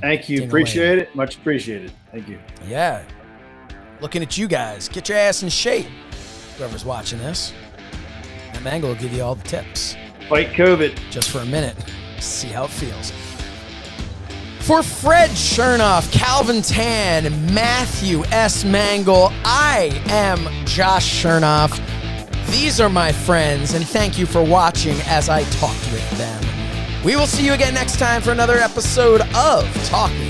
S3: thank you. Appreciate it. Much appreciated. Thank you.
S1: Yeah. Looking at you guys. Get your ass in shape. Whoever's watching this. Matt Mangol will give you all the tips.
S3: Fight COVID.
S1: Just for a minute. See how it feels. For Fred Shernoff, Calvin Tan, Matthew S. Mangol, I am Josh Shernoff. These are my friends, and thank you for watching as I talked with them. We will see you again next time for another episode of Talking